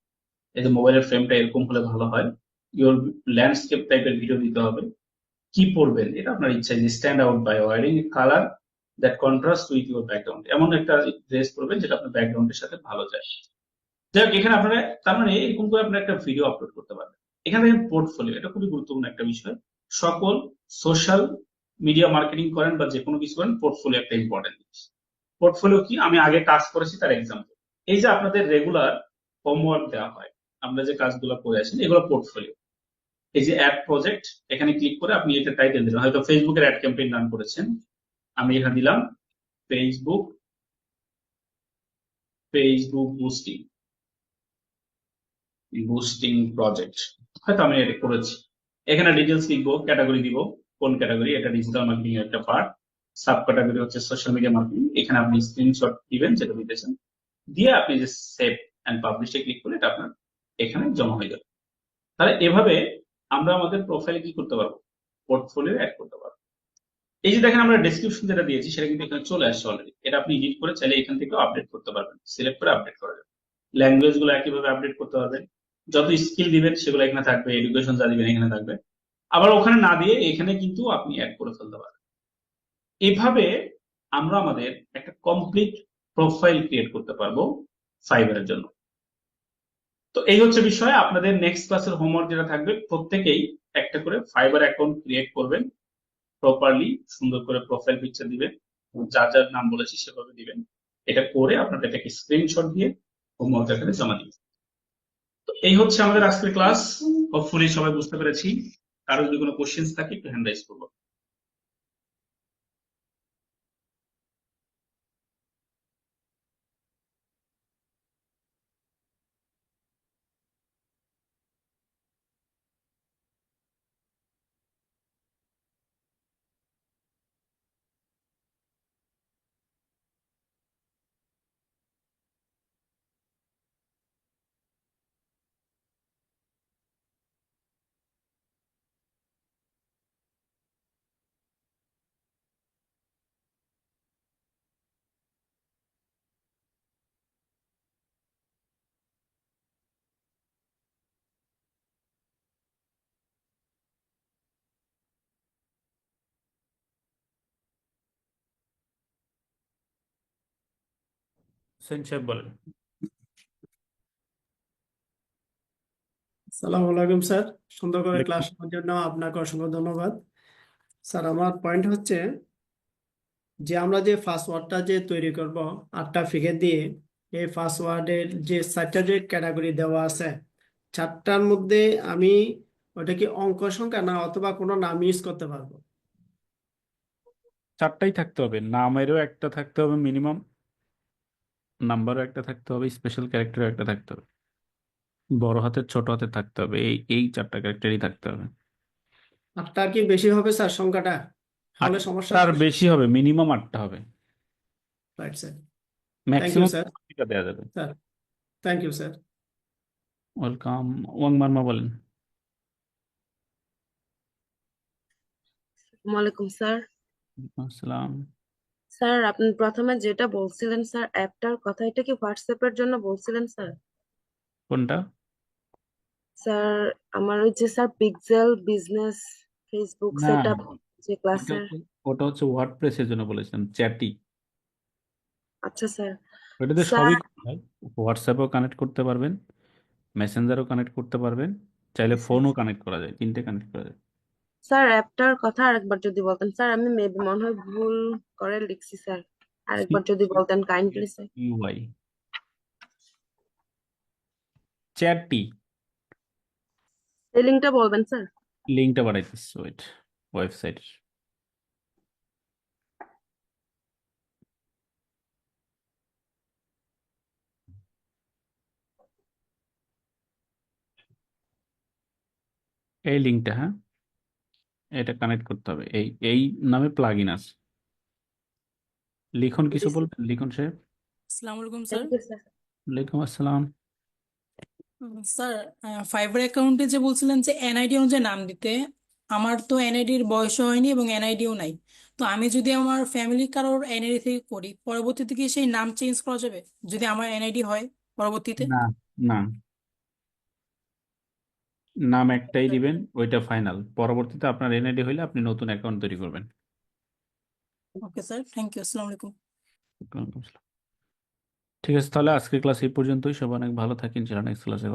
এই যে মোবাইলের ফ্রেমটা এরকম হলে ভালো হয়। ইওর ল্যান্ডস্কেপ টাইপের ভিডিও দিতে হবে। কি পরবেন এটা আপনার ইচ্ছা, যে stand out by wearing colour that contrast with your background, এমন একটা ড্রেস পরবেন যেটা আপনার ব্যাকগ্রাউন্ডের সাথে ভালো যায়। যাই হোক, এখানে আপনারা তার মানে এরকম করে আপনারা একটা ভিডিও আপলোড করতে পারবেন। এখানে দেখেন পোর্টফোলিও, এটা খুবই গুরুত্বপূর্ণ একটা বিষয়। সকল সোশ্যাল মিডিয়া মার্কেটিং করেন বা যে কোনো কিছু করেন, পোর্টফোলিও একটা ইম্পর্টেন্ট জিনিস। পোর্টফোলিও কি, আমি আগে কাজ করেছি তার এক্সাম্পল। এই যে আপনাদের রেগুলার হোমওয়ার্ক দেওয়া হয়, আমরা যে কাজগুলো করে আসি, এগুলো পোর্টফোলিও। এই যে অ্যাড প্রজেক্ট, এখানে ক্লিক করে আপনি এটা টাইটেল দিলেন, হয়তো ফেসবুকের অ্যাড ক্যাম্পেইন রান করেছেন, আমি এখানে দিলাম ফেসবুক বুস্টিং প্রজেক্ট, হয়তো আমি এটা করেছি। এখানে ডিটেলস লিখবো, ক্যাটাগরি দিব, কোন ক্যাটাগরি, এটা ডিজিটাল মার্কেটিং এর একটা পার্ট। সাব ক্যাটাগরি হচ্ছে সোশ্যাল মিডিয়া মার্কেটিং। এখানে আপনি স্ক্রিনশট দিবেন যেটা দিতেছেন, দিয়ে আপনি যে সেভ এন্ড পাবলিশে ক্লিক করলে এটা আপনার এখানে জমা হয়ে যাবে। তাহলে এভাবে আমরা আমাদের প্রোফাইলে কি করতে পারবো, পোর্টফোলিও অ্যাড করতে পারবো। এই যে দেখেন আমরা ডেসক্রিপশন যেটা দিয়েছি সেটা কিন্তু এখানে চলে আসছে অলরেডি। এটা আপনি এডিট করে চাইলে এখান থেকেও আপডেট করতে পারবেন, সিলেক্ট করে আপডেট করা যাবে। ল্যাঙ্গুয়েজ গুলো একইভাবে আপডেট করতে পারবেন, যত স্কিল দিবেন সেগুলো এখানে থাকবে, এডুকেশন যা দিবেন এখানে থাকবে। আবার ওখানে না দিয়ে এখানে কিন্তু আপনি অ্যাড করে ফেলতে পারবেন। এভাবে আমরা আমাদের একটা কমপ্লিট প্রোফাইল ক্রিয়েট করতে পারবো ফাইবারের জন্য। তো এই হচ্ছে বিষয়। আপনাদের নেক্সট ক্লাসের হোমওয়ার্ক যেটা থাকবে, প্রত্যেকেই একটা করে ফাইবার অ্যাকাউন্ট ক্রিয়েট করবেন, প্রপারলি সুন্দর করে প্রোফাইল পিকচার দিবেন, যার যার নাম বলেছি সেভাবে দিবেন। এটা করে আপনাদের এটাকে স্ক্রিনশট দিয়ে হোমওয়ার্ক আকারে জমা দিবেন। তো এই হচ্ছে আমাদের আজকের ক্লাস। হোপফুলি সবাই বুঝতে পেরেছি। কারো যদি কোনো কোশ্চেন্স থাকে একটু হ্যান্ড রাইজ করবো। সেন সাহেব বলেন। আসসালামু আলাইকুম স্যার, সুন্দর করে ওয়ালাইকুম। ক্লাস নেওয়ার জন্য আপনাকে অসংখ্য ধন্যবাদ। স্যার আমার পয়েন্ট হচ্ছে যে আমরা যে পাসওয়ার্ডটা যে তৈরি করব 8টা ফিগার দিয়ে, এই পাসওয়ার্ডের যে 4টা যে ক্যাটাগরি দেওয়া আছে, 4টার মধ্যে আমি ওটা কি অঙ্ক সংখ্যা না অথবা কোনো নাম ইউজ করতে পারবো? 4টাই থাকতে হবে, নামেরও একটা থাকতে হবে মিনিমাম, নাম্বারও একটা থাকতে হবে, স্পেশাল ক্যারেক্টারও একটা থাকতে হবে, বড় হাতের ছোট হাতের থাকতে হবে, এই 4টা ক্যারেক্টারই থাকতে হবে। 8টা কি বেশি হবে স্যার সংখ্যাটা? হলে সমস্যা 8টার হবে? বেশি হবে, মিনিমাম 8টা হবে, right sir, thank you maximum sir. 2টা দেওয়া যাবে। Sir, thank you sir. Welcome. Wang Marma বলেন। ওয়ালাইকুম স্যার। আসসালাম। স্যার আপনি প্রথমে যেটা বলছিলেন স্যার অ্যাপটার কথা, এটা কি হোয়াটসঅ্যাপের জন্য বলছিলেন স্যার? কোনটা? স্যার আমার ওই যে স্যার পিক্সেল বিজনেস ফেসবুক না, সেটআপ যে ওটা ক্লাসের। হচ্ছে ওটা হচ্ছে ওয়ার্ডপ্রেসের জন্য বলেছেন, চ্যাটি। আচ্ছা স্যার। ওটাতে স্যার সবই হয়, হোয়াটসঅ্যাপও কানেক্ট করতে পারবেন, মেসেঞ্জারও কানেক্ট করতে পারবেন, চাইলে ফোনও কানেক্ট করা যায়, 3টে কানেক্ট করা যায়। স্যার অ্যাপটার কথা আরেকবার যদি বলতেন স্যার, আমি মেবি মনে হয় ভুল করে লিখছি স্যার, আরেকবার যদি বলতেন কাইন্ডলি স্যার। ইউআই চ্যাটি। স্পেলিংটা বলবেন স্যার? লিঙ্কটা বাড়াইতেছি, ওয়েট, ওয়েবসাইট। এই লিঙ্কটা, হ্যাঁ, এটা কানেক্ট করতে হবে, এই নামে প্লাগইন আছে। লিখন কিছু বলবেন, লিখন সাহেব? আসসালামু আলাইকুম স্যার। Thank you sir. ওয়ালাইকুম আসসালাম। স্যার ফাইবার অ্যাকাউন্টে যে বলছিলেন যে এনআইডি অনুযায়ী নাম দিতে, আমার তো এনআইডির বয়সও হয়নি এবং এনআইডিও নাই। তো আমি যদি আমার ফ্যামিলি কারোর এনআইডি থেকে করি, পরবর্তীতে কি সেই নাম চেঞ্জ করা যাবে যদি আমার এনআইডি হয় পরবর্তীতে? না, না, নাম একটাই দিবেন, ওইটা ফাইনাল। পরবর্তীতে আপনার এনআইডি হইলে আপনি নতুন অ্যাকাউন্ট তৈরি করবেন। ওকে স্যার, থ্যাংক ইউ, আসসালামু আলাইকুম। ওয়ালাইকুম আসসালাম। ঠিক আছে, তাহলে আজকের ক্লাস এই পর্যন্তই। সবাই অনেক ভালো থাকেন, নেক্সট ক্লাসে